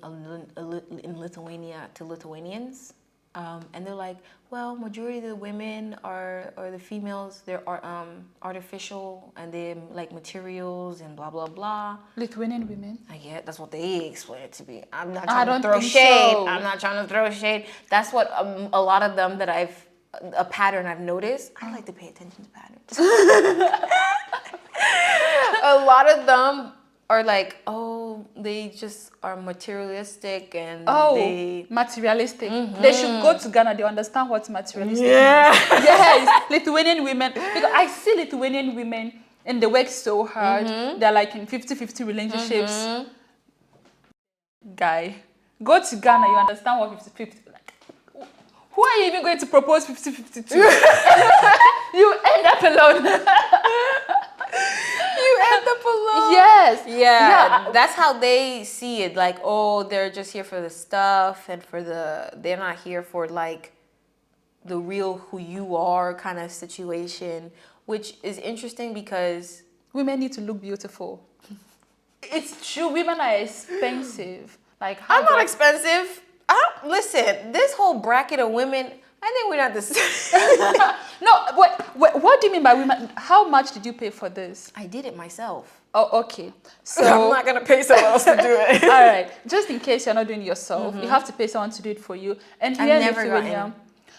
Speaker 1: in Lithuania to Lithuanians? And they're like, well, majority of the women or the females, they're artificial and they're like materials and blah, blah, blah.
Speaker 3: Lithuanian women?
Speaker 1: I get that's what they explain it to be. I'm not trying to throw shade.
Speaker 3: So.
Speaker 1: I'm not trying to throw shade. That's what a lot of them that a pattern I've noticed. I like to pay attention to patterns. A lot of them are like, oh, they just are materialistic and
Speaker 3: materialistic. They should go to Ghana. They understand what materialistic is. Yes, Lithuanian women. Because I see Lithuanian women and they work so hard. They're like in 50-50 relationships. Guy, go to Ghana. You understand what 50-50. Like, who are you even going to propose 50-50 to? You end up alone.
Speaker 1: You end up alone.
Speaker 3: Yes.
Speaker 1: Yeah. That's how they see it. Like, oh, they're just here for the stuff and they're not here for like the real who you are kind of situation, which is interesting because
Speaker 3: women need to look beautiful. It's true. Women are expensive. Like,
Speaker 1: I'm not expensive. Listen, this whole bracket of women, I think we're not the same.
Speaker 3: No, what do you mean by women? How much did you pay for this?
Speaker 1: I did it myself.
Speaker 3: Oh, okay. So
Speaker 1: I'm not going to pay someone else to do it.
Speaker 3: All right. Just in case you're not doing it yourself, you have to pay someone to do it for you. And here in Lithuania,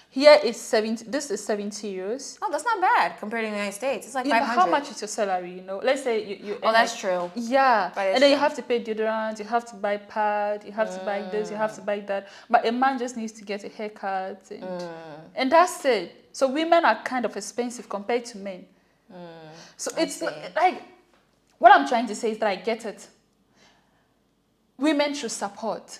Speaker 3: here is 70. This is 70 euros.
Speaker 1: Oh, that's not bad compared to the United States. It's like 500.
Speaker 3: How much is your salary? You know, let's say you.
Speaker 1: Oh, that's true.
Speaker 3: Yeah, and then you have to pay deodorant. You have to buy pad. You have to buy this. You have to buy that. But a man just needs to get a haircut, and that's it. So women are kind of expensive compared to men. So it's like what I'm trying to say is that I get it. Women should support.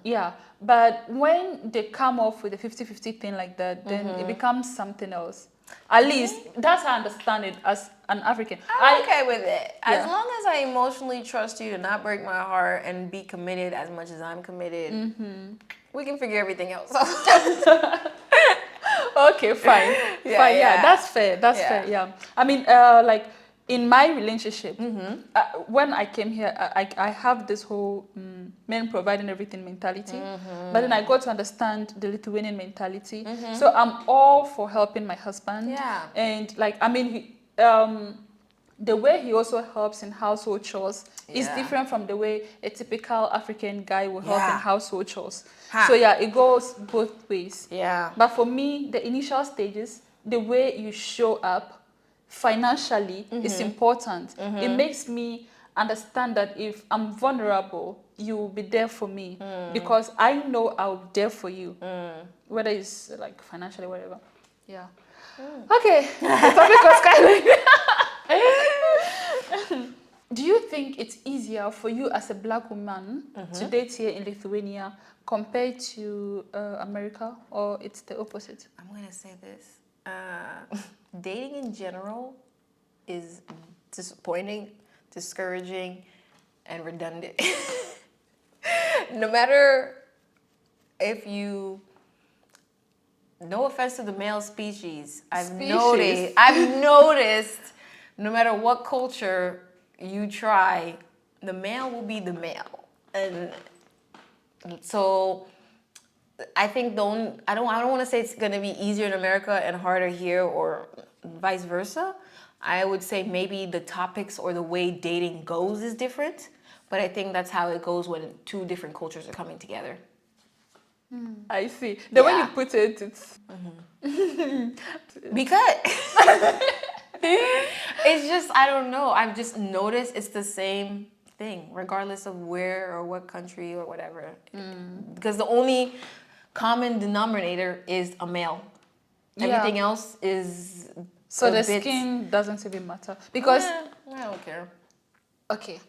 Speaker 3: Yeah. But when they come off with a 50-50 thing like that, then it becomes something else. At least that's how I understand it as an African.
Speaker 1: I'm okay with it. As long as I emotionally trust you to not break my heart and be committed as much as I'm committed, we can figure everything else out.
Speaker 3: Okay, fine. Fine, yeah, that's fair. That's fair, yeah. I mean, like, in my relationship, when I came here, I have this whole men providing everything mentality. But then I got to understand the Lithuanian mentality. So I'm all for helping my husband.
Speaker 1: Yeah.
Speaker 3: And like, I mean, the way he also helps in household chores is different from the way a typical African guy will help in household chores. So yeah, it goes both ways.
Speaker 1: Yeah.
Speaker 3: But for me, the initial stages, the way you show up, financially is important. It makes me understand that if I'm vulnerable, you will be there for me because I know I'll be there for you, whether it's like financially, whatever. Yeah. Okay. The topic was kind of. Do you think it's easier for you as a black woman to date here in Lithuania compared to America, or it's the opposite?
Speaker 1: I'm gonna say this: dating in general is disappointing, discouraging, and redundant. No matter if you, no offense to the male species, I've noticed, no matter what culture you try, the male will be the male, and so I think I don't want to say it's gonna be easier in America and harder here, or vice versa. I would say maybe the topics or the way dating goes is different, but I think that's how it goes when two different cultures are coming together.
Speaker 3: I see. The way you put it, it's
Speaker 1: because it's just, I don't know. I've just noticed it's the same thing, regardless of where or what country or whatever. Because the only common denominator is a male. Everything else is
Speaker 3: so the skin doesn't even matter because
Speaker 1: I don't care.
Speaker 3: Okay,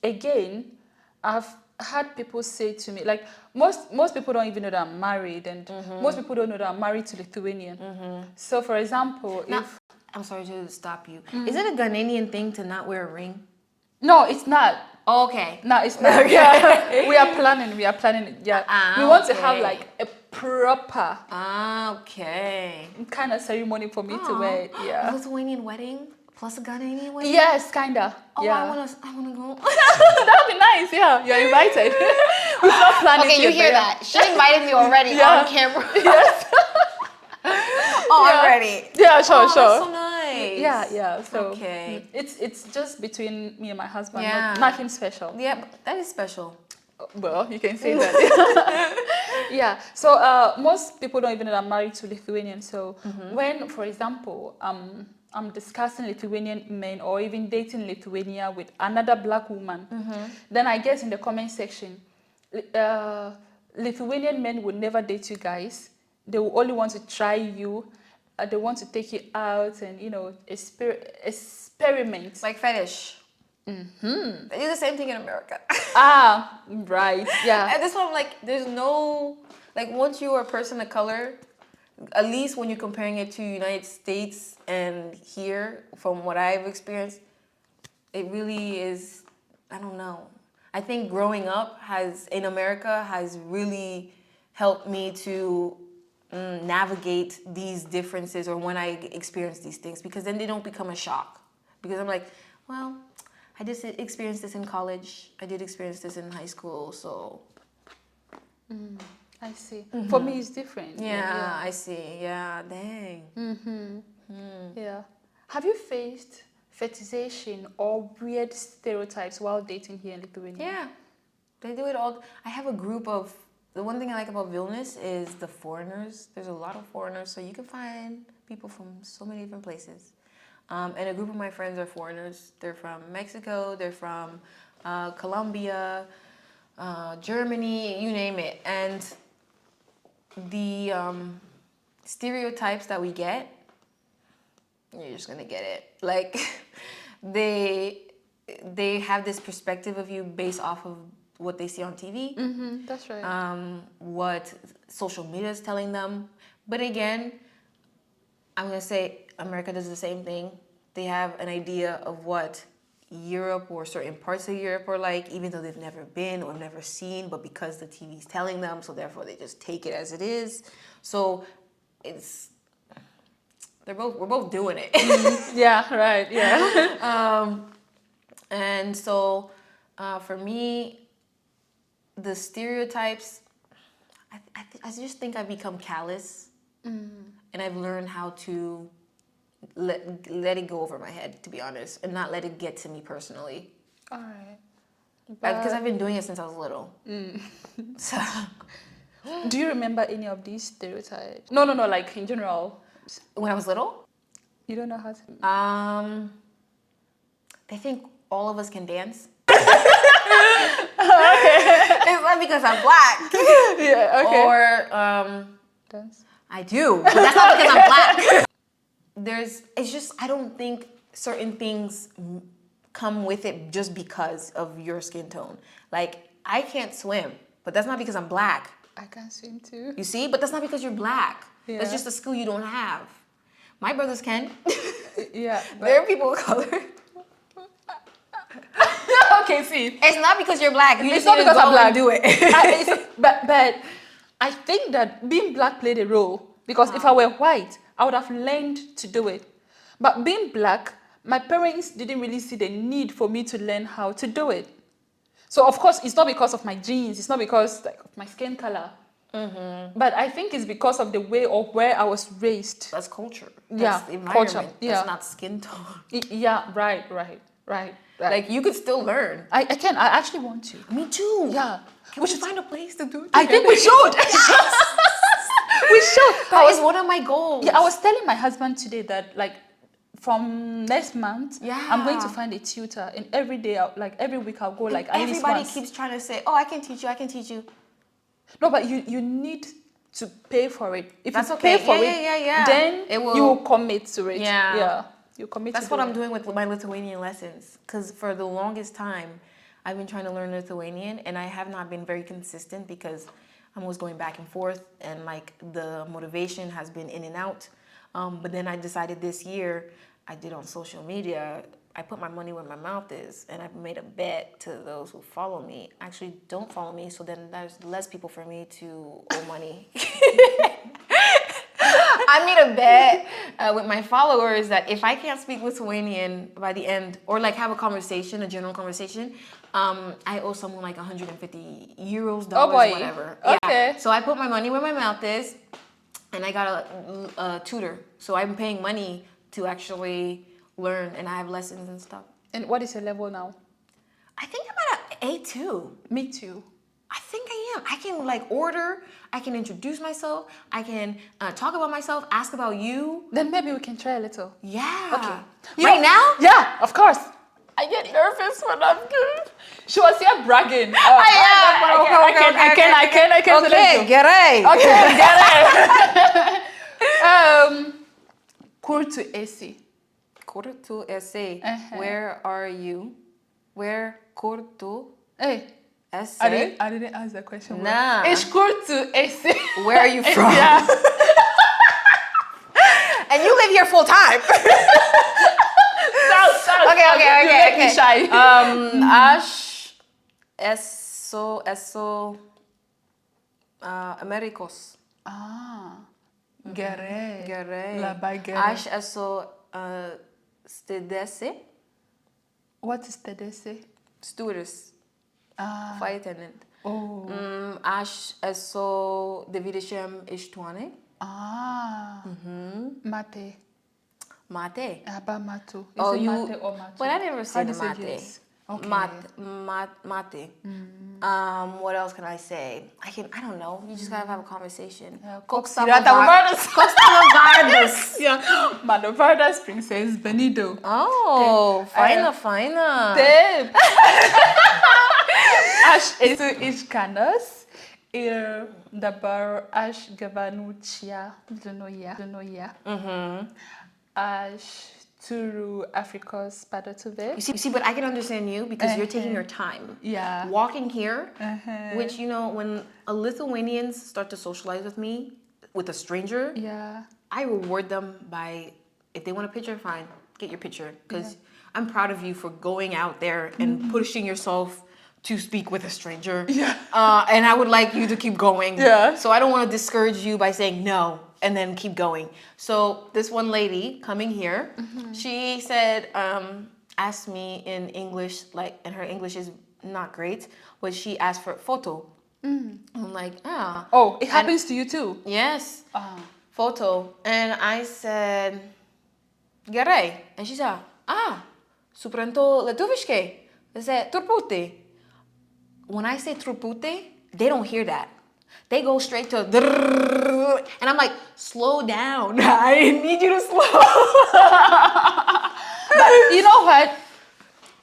Speaker 3: again, I've had people say to me, like most people don't even know that I'm married, and most people don't know that I'm married to Lithuanian. So for example,
Speaker 1: I'm sorry to stop you. Is it a Ghanaian thing to not wear a ring?
Speaker 3: No, it's not.
Speaker 1: Oh, okay.
Speaker 3: No, it's not. Yeah. We are planning. Yeah. We want to have like a proper kind of ceremony for me to wear. Yeah.
Speaker 1: A Lithuanian wedding plus a Ghanaian wedding?
Speaker 3: Yes, kinda.
Speaker 1: Oh,
Speaker 3: yeah.
Speaker 1: I wanna go.
Speaker 3: That would be nice. Yeah, you're invited. We've not planned it.
Speaker 1: Okay, you hear that? She invited me already on camera.
Speaker 3: Yes.
Speaker 1: I'm ready.
Speaker 3: Yeah, sure.
Speaker 1: That's so nice.
Speaker 3: Yeah. So
Speaker 1: okay.
Speaker 3: It's just between me and my husband.
Speaker 1: Yeah.
Speaker 3: Nothing special.
Speaker 1: Yeah, that is special.
Speaker 3: Well, you can say that. Yeah. So most people don't even know that I'm married to Lithuanian. So when, for example, I'm discussing Lithuanian men or even dating Lithuania with another black woman, then I guess in the comment section, Lithuanian men would never date you guys. They will only want to try you. They want to take you out and, experiment.
Speaker 1: Like fetish. They do the same thing in America.
Speaker 3: Right. Yeah.
Speaker 1: And this one, like, there's no, like, once you are a person of color, at least when you're comparing it to United States and here, from what I've experienced, it really is, I don't know. I think growing up in America has really helped me to navigate these differences, or when I experience these things, because then they don't become a shock. Because I'm like, well, I just experienced this in college. I did experience this in high school, so.
Speaker 3: I see. For me, it's different.
Speaker 1: Yeah, I see. Yeah, dang.
Speaker 3: Yeah. Have you faced fetishization or weird stereotypes while dating here in Lithuania?
Speaker 1: Yeah, they do it all. I have a group of, the one thing I like about Vilnius is the foreigners. There's a lot of foreigners, so you can find people from so many different places. And a group of my friends are foreigners. They're from Mexico, they're from Colombia, Germany, you name it. And the stereotypes that we get, you're just gonna get it. Like, they have this perspective of you based off of what they see on TV.
Speaker 3: That's right.
Speaker 1: What social media is telling them. But again, I'm gonna say America does the same thing. They have an idea of what Europe or certain parts of Europe are like, even though they've never been or never seen, but because the TV's telling them, so therefore they just take it as it is. So we're both doing it.
Speaker 3: Yeah, right, yeah.
Speaker 1: And so for me, the stereotypes, I just think I've become callous, and I've learned how to let it go over my head, to be honest, and not let it get to me personally.
Speaker 3: All right.
Speaker 1: Because I've been doing it since I was little. So,
Speaker 3: do you remember any of these stereotypes? No, like in general.
Speaker 1: when I was little?
Speaker 3: You don't know how to...
Speaker 1: They think all of us can dance.
Speaker 3: Okay.
Speaker 1: It's not because I'm black.
Speaker 3: Yeah, okay.
Speaker 1: Or
Speaker 3: Dance.
Speaker 1: I do, but that's not because I'm black. It's just, I don't think certain things come with it just because of your skin tone. Like, I can't swim, but that's not because I'm black.
Speaker 3: I can swim too.
Speaker 1: You see? But that's not because you're black.
Speaker 3: Yeah.
Speaker 1: That's just a skill you don't have. My brothers can.
Speaker 3: Yeah.
Speaker 1: They're people of color.
Speaker 3: Okay, see.
Speaker 1: It's not because you're black. You
Speaker 3: It's
Speaker 1: just
Speaker 3: not
Speaker 1: need to
Speaker 3: because I'm
Speaker 1: go
Speaker 3: black.
Speaker 1: and do it.
Speaker 3: But I think that being black played a role. Because if I were white, I would have learned to do it. But being black, my parents didn't really see the need for me to learn how to do it. So of course, it's not because of my genes. It's not because of my skin color. Mm-hmm. But I think it's because of the way or where I was raised.
Speaker 1: That's culture. That's
Speaker 3: Yeah,
Speaker 1: the environment.
Speaker 3: culture. Yeah.
Speaker 1: That's not skin tone.
Speaker 3: Yeah, right.
Speaker 1: Like, you could still learn.
Speaker 3: I can. I actually want to.
Speaker 1: Me too.
Speaker 3: Yeah.
Speaker 1: We should find a place to do it.
Speaker 3: I think we should. We should.
Speaker 1: That is one of my goals.
Speaker 3: Yeah, I was telling my husband today that, like, from next month, I'm going to find a tutor, and every day, every week, I'll go. Like, at least
Speaker 1: everybody
Speaker 3: once.
Speaker 1: keeps trying to say, "Oh, I can teach you. I can teach you."
Speaker 3: No, but you need to pay for it. If
Speaker 1: That's
Speaker 3: you
Speaker 1: okay.
Speaker 3: pay for
Speaker 1: Yeah.
Speaker 3: then
Speaker 1: It will-
Speaker 3: you will commit to it.
Speaker 1: Yeah.
Speaker 3: Yeah. You commit.
Speaker 1: That's
Speaker 3: to
Speaker 1: what
Speaker 3: do
Speaker 1: I'm
Speaker 3: it.
Speaker 1: doing with my Lithuanian lessons. Because for the longest time, I've been trying to learn Lithuanian, and I have not been very consistent because I'm always going back and forth, and like the motivation has been in and out. But then I decided this year, I did on social media, I put my money where my mouth is, and I've made a bet to those who follow me. Actually, don't follow me, so then there's less people for me to owe money. I made a bet with my followers that if I can't speak Lithuanian by the end, or like have a conversation, a general conversation, I owe someone like 150 euros, dollars,
Speaker 3: boy.
Speaker 1: whatever.
Speaker 3: Okay.
Speaker 1: Yeah. So I put my money where my mouth is, and I got a tutor. So I'm paying money to actually learn, and I have lessons and stuff.
Speaker 3: And what is your level now?
Speaker 1: I think I'm at an A2.
Speaker 3: Me too.
Speaker 1: I think I am. I can like order. I can introduce myself. I can talk about myself. Ask about you.
Speaker 3: Then maybe we can try a little.
Speaker 1: Yeah.
Speaker 3: Okay.
Speaker 1: Right now?
Speaker 3: Yeah, of course.
Speaker 1: I get nervous when I'm good.
Speaker 3: She was here bragging.
Speaker 1: I can. Okay, get it.
Speaker 3: Okay, get it. Kurtu esi.
Speaker 1: Kurtu ese.
Speaker 3: Uh-huh.
Speaker 1: Where are you? Where kurtu
Speaker 3: Hey,
Speaker 1: ese?
Speaker 3: I didn't ask the question.
Speaker 1: Nah.
Speaker 3: It's kurtu esi.
Speaker 1: Where are you from?
Speaker 3: Yeah.
Speaker 1: And you live here full time. Okay.
Speaker 3: You make me shy.
Speaker 1: Ash eso Americos.
Speaker 3: Gere. La bagere.
Speaker 1: Ash eso stedese.
Speaker 3: What is tedese?
Speaker 1: Stewardess. Flight attendant.
Speaker 3: Oh.
Speaker 1: Ash eso devidishem ishtuane.
Speaker 3: Mate.
Speaker 1: Mate.
Speaker 3: Aba matu. Is
Speaker 1: Oh,
Speaker 3: it
Speaker 1: you.
Speaker 3: mate or matu?
Speaker 1: But I never
Speaker 3: How
Speaker 1: said
Speaker 3: do you say
Speaker 1: mate.
Speaker 3: yes? Okay.
Speaker 1: Mate. What else can I say? I don't know. You just gotta have a conversation.
Speaker 3: Coxavavardas.
Speaker 1: Yeah.
Speaker 3: Manovardas Princess Benido.
Speaker 1: Oh, fine.
Speaker 3: Deb. Ash esu ishkanos. The bar Ash Gavanucia. Dunoya. Ash Turu Africa's Padotuve.
Speaker 1: You see, but I can understand you because you're taking your time.
Speaker 3: Yeah.
Speaker 1: Walking here, which, when Lithuanians start to socialize with me, with a stranger,
Speaker 3: Yeah.
Speaker 1: I reward them by, if they want a picture, fine, get your picture. Because I'm proud of you for going out there and pushing yourself to speak with a stranger.
Speaker 3: Yeah.
Speaker 1: And I would like you to keep going.
Speaker 3: Yeah.
Speaker 1: So I don't want to discourage you by saying no and then keep going. So this one lady coming here, she said, asked me in English, and her English is not great, but she asked for a photo. I'm like,
Speaker 3: Oh, it happens to you too?
Speaker 1: Yes. Photo. And I said, Gerai. And she said, suprantu lietuviškai. I said, truputį. When I say truputį, they don't hear that. They go straight to and I'm like, slow down. I need you to slow.
Speaker 3: But you know what?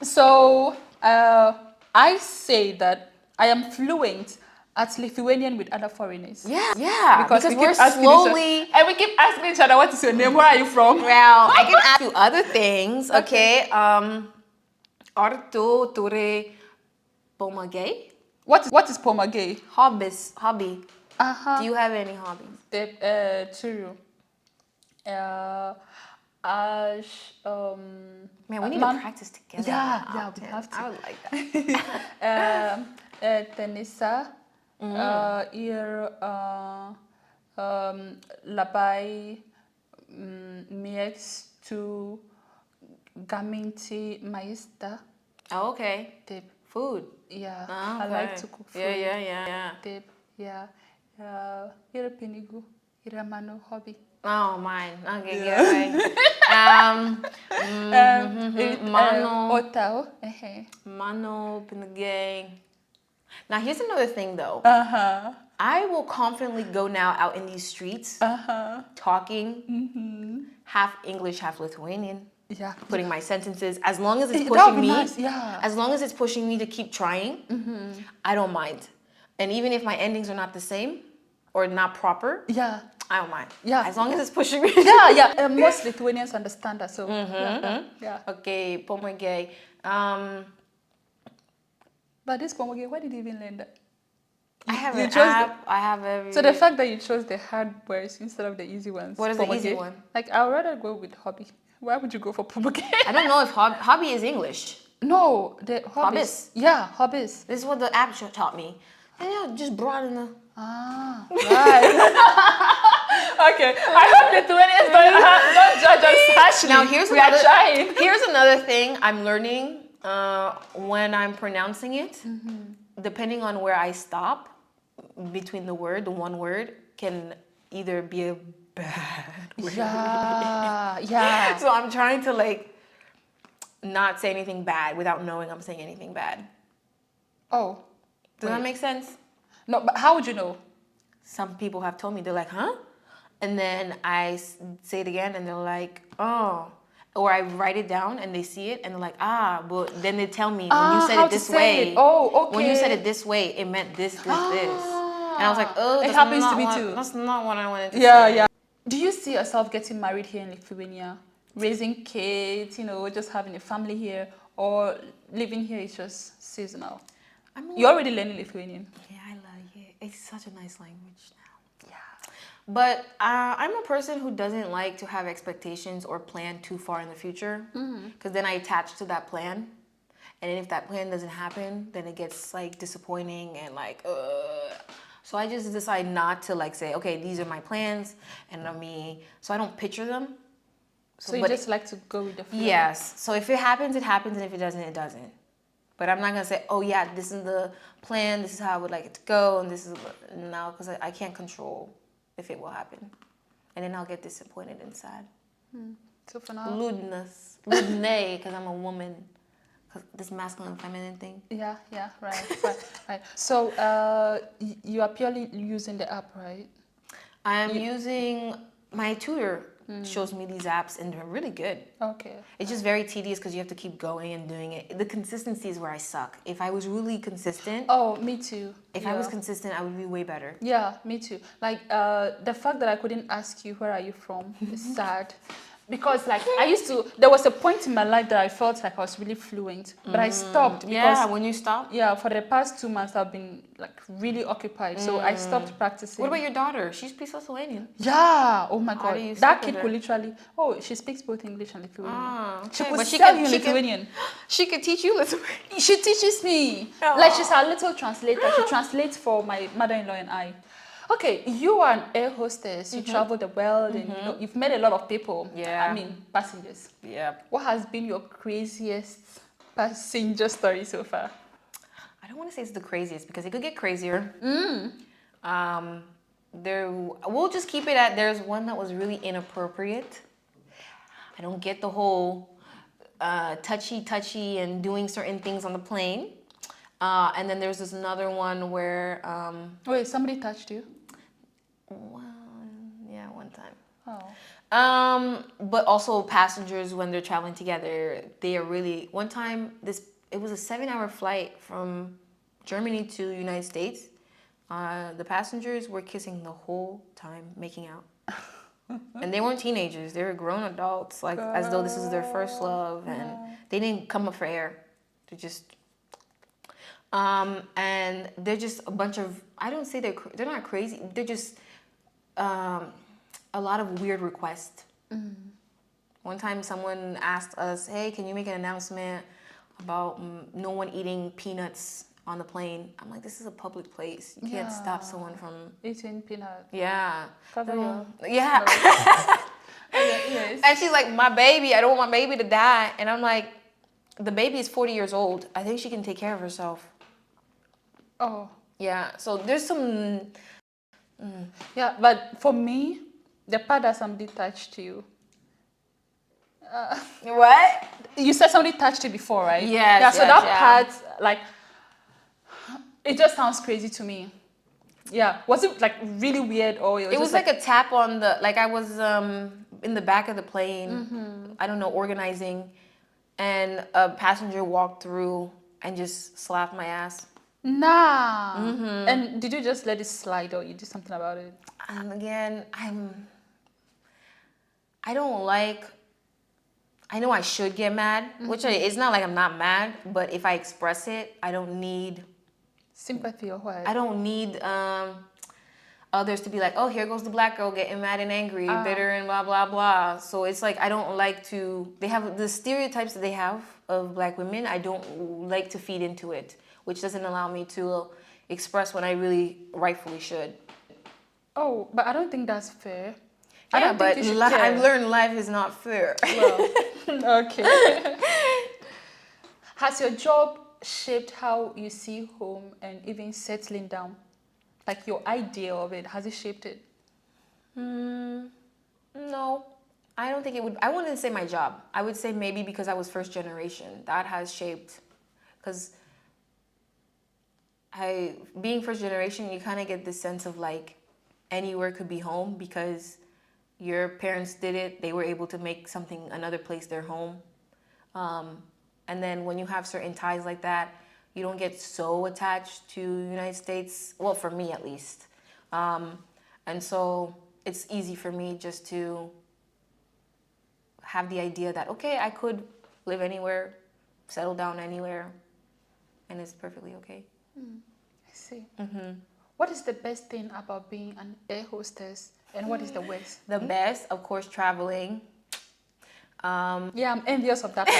Speaker 3: So I say that I am fluent at Lithuanian with other foreigners.
Speaker 1: Yeah. Because
Speaker 3: we
Speaker 1: we're
Speaker 3: keep asking
Speaker 1: slowly.
Speaker 3: and we keep asking each other, what is your name? Where are you from?
Speaker 1: Well, I can ask you other things. Okay. Artu ture pomagay.
Speaker 3: What is pomagay?
Speaker 1: Hobby.
Speaker 3: Uh-huh.
Speaker 1: Do you have any hobbies?
Speaker 3: True. Ash,
Speaker 1: Man, we need to practice together.
Speaker 3: Yeah, we have to.
Speaker 1: I would like that.
Speaker 3: Tenisa, labai, miex to gaminti maista.
Speaker 1: Oh, okay.
Speaker 3: Tip.
Speaker 1: Food.
Speaker 3: Yeah,
Speaker 1: Ah,
Speaker 3: I like
Speaker 1: okay.
Speaker 3: to cook food.
Speaker 1: Yeah.
Speaker 3: Tip. Yeah. Ira pinigu, ira mano hobby.
Speaker 1: Oh, mine. Okay,
Speaker 3: Yeah.
Speaker 1: Mano.
Speaker 3: Otao.
Speaker 1: Mano pinagay. Now, here's another thing, though.
Speaker 3: Uh-huh.
Speaker 1: I will confidently go now out in these streets, talking, half English, half Lithuanian,
Speaker 3: Yeah.
Speaker 1: putting my sentences. As long as it's
Speaker 3: That would
Speaker 1: pushing
Speaker 3: be
Speaker 1: me,
Speaker 3: nice, yeah.
Speaker 1: as long as it's pushing me to keep trying, I don't mind. And even if my endings are not the same or not proper,
Speaker 3: Yeah.
Speaker 1: I don't mind.
Speaker 3: Yeah.
Speaker 1: As long as it's pushing me.
Speaker 3: Yeah. Most Lithuanians understand that, so yeah.
Speaker 1: Okay, pomagay.
Speaker 3: But this pomagay, why did you even learn that?
Speaker 1: I have
Speaker 3: You
Speaker 1: an
Speaker 3: chose
Speaker 1: app. I have every.
Speaker 3: So the fact that you chose the hard words instead of the easy ones.
Speaker 1: What is the easy
Speaker 3: pomagay,
Speaker 1: one?
Speaker 3: Like, I would rather go with hobby. Why would you go for pomagay?
Speaker 1: I don't know if hobby is English.
Speaker 3: No, the hobbies. Yeah, hobbies.
Speaker 1: This is what the app taught me. And just broaden the.
Speaker 3: Ah, right. Okay, I hope Lithuanians don't judge us harshly.
Speaker 1: Now
Speaker 3: we are trying.
Speaker 1: Here's another thing I'm learning when I'm pronouncing it. Depending on where I stop between the one word can either be a bad word.
Speaker 3: Yeah.
Speaker 1: So I'm trying to not say anything bad without knowing I'm saying anything bad.
Speaker 3: Oh.
Speaker 1: Does that make sense?
Speaker 3: No, but how would you know?
Speaker 1: Some people have told me, they're like, huh? And then I say it again and they're like, oh. Or I write it down and they see it and they're like, ah, but then they tell me, when you said it this way.
Speaker 3: Oh, okay.
Speaker 1: When you said it this way, it meant this. And I was like, oh,
Speaker 3: it happens to me too.
Speaker 1: That's not what I wanted to say.
Speaker 3: Yeah. Do you see yourself getting married here in Lithuania? Raising kids, just having a family here? Or living here is just seasonal? You're already learning Lithuanian.
Speaker 1: Yeah, I love it. It's such a nice language now.
Speaker 3: Yeah.
Speaker 1: But I'm a person who doesn't like to have expectations or plan too far in the future. Because then I attach to that plan. And then if that plan doesn't happen, then it gets disappointing and So I just decide not to say, okay, these are my plans and so I don't picture them.
Speaker 3: So you just like to go with the flow?
Speaker 1: Yes. So if it happens, it happens. And if it doesn't, it doesn't. But I'm not going to say, oh yeah, this is the plan. This is how I would like it to go. And this is, no, because I can't control if it will happen. And then I'll get disappointed and sad.
Speaker 3: So for now?
Speaker 1: Ludne, because I'm a woman. This masculine and feminine thing.
Speaker 3: Yeah, right. So you are purely using the app, right?
Speaker 1: I'm using my tutor. Shows me these apps and they're really good.
Speaker 3: Okay.
Speaker 1: It's just very tedious because you have to keep going and doing it. The consistency is where I suck. If I was really consistent.
Speaker 3: Oh, me too.
Speaker 1: If I was consistent, I would be way better.
Speaker 3: Yeah, me too. The fact that I couldn't ask you where are you from is sad. Because there was a point in my life that I felt like I was really fluent, but I stopped.
Speaker 1: Because when you stop?
Speaker 3: Yeah, for the past 2 months I've been really occupied, so I stopped practicing.
Speaker 1: What about your daughter? She speaks Lithuanian.
Speaker 3: Yeah, oh my
Speaker 1: How
Speaker 3: God.
Speaker 1: do you
Speaker 3: That
Speaker 1: speak
Speaker 3: kid
Speaker 1: with
Speaker 3: could
Speaker 1: her?
Speaker 3: literally, she speaks both English and Lithuanian.
Speaker 1: Okay.
Speaker 3: She could
Speaker 1: But
Speaker 3: tell you Lithuanian.
Speaker 1: She could teach you Lithuanian.
Speaker 3: She teaches me. She's our little translator. She translates for my mother-in-law and I. Okay, you are an air hostess. You travel the world and you've met a lot of people.
Speaker 1: Yeah.
Speaker 3: Passengers.
Speaker 1: Yeah.
Speaker 3: What has been your craziest passenger story so far?
Speaker 1: I don't want to say it's the craziest because it could get crazier. We'll just keep it at, there's one that was really inappropriate. I don't get the whole touchy and doing certain things on the plane. And then there's this another one where,
Speaker 3: Wait, somebody touched you?
Speaker 1: well, yeah, one time.
Speaker 3: Oh.
Speaker 1: But also passengers when they're traveling together, they are really. One time, it was a 7-hour flight from Germany to United States. The passengers were kissing the whole time, making out. And they weren't teenagers; they were grown adults, like as though this is their first love, and they didn't come up for air. They just, and they're just a bunch of. I don't say they're not crazy. They're just a lot of weird requests. One time, someone asked us, "Hey, can you make an announcement about no one eating peanuts on the plane?" I'm like, this is a public place. You can't stop someone from
Speaker 3: eating peanut.
Speaker 1: Yeah.
Speaker 3: Cover your.
Speaker 1: Yeah.
Speaker 3: Yes.
Speaker 1: And she's like, my baby, I don't want my baby to die. And I'm like, the baby is 40 years old. I think she can take care of herself.
Speaker 3: Oh.
Speaker 1: Yeah. So there's some.
Speaker 3: Yeah, but for me, the part that somebody touched you.
Speaker 1: What?
Speaker 3: You said somebody touched you before, right?
Speaker 1: Yes,
Speaker 3: Yeah. So
Speaker 1: yes,
Speaker 3: that
Speaker 1: yeah.
Speaker 3: part, like, it just sounds crazy to me. Yeah. Was it like really weird or
Speaker 1: It was like a tap on the, like I was in the back of the plane, I don't know, organizing, and a passenger walked through and just slapped my ass.
Speaker 3: Nah. And did you just let it slide or you did something about it?
Speaker 1: And again, I don't like, I know I should get mad, which it's not like I'm not mad, but if I express it, I don't need
Speaker 3: Sympathy or what?
Speaker 1: I don't need others to be like, oh, here goes the black girl getting mad and angry, bitter and blah, blah, blah. So it's like, I don't like to, they have the stereotypes that they have of black women. I don't like to feed into it, which doesn't allow me to express what I really rightfully should.
Speaker 3: Oh, but I don't think that's fair.
Speaker 1: Yeah,
Speaker 3: I don't
Speaker 1: but
Speaker 3: think you should
Speaker 1: I've learned life is not fair.
Speaker 3: Well, okay. Has your job shaped how you see home and even settling down? Like your idea of it, has it shaped it?
Speaker 1: No, I don't think it would. I wouldn't say my job. I would say maybe because I was first generation. That has shaped, because being first generation, you kind of get this sense of like anywhere could be home because your parents did it. They were able to make another place their home. And then when you have certain ties like that, you don't get so attached to the United States. Well, for me at least. And so it's easy for me just to have the idea that, okay, I could live anywhere, settle down anywhere, and it's perfectly okay.
Speaker 3: I see. What is the best thing about being an air hostess and what is the worst?
Speaker 1: The best, of course, traveling.
Speaker 3: Yeah, I'm envious of that part.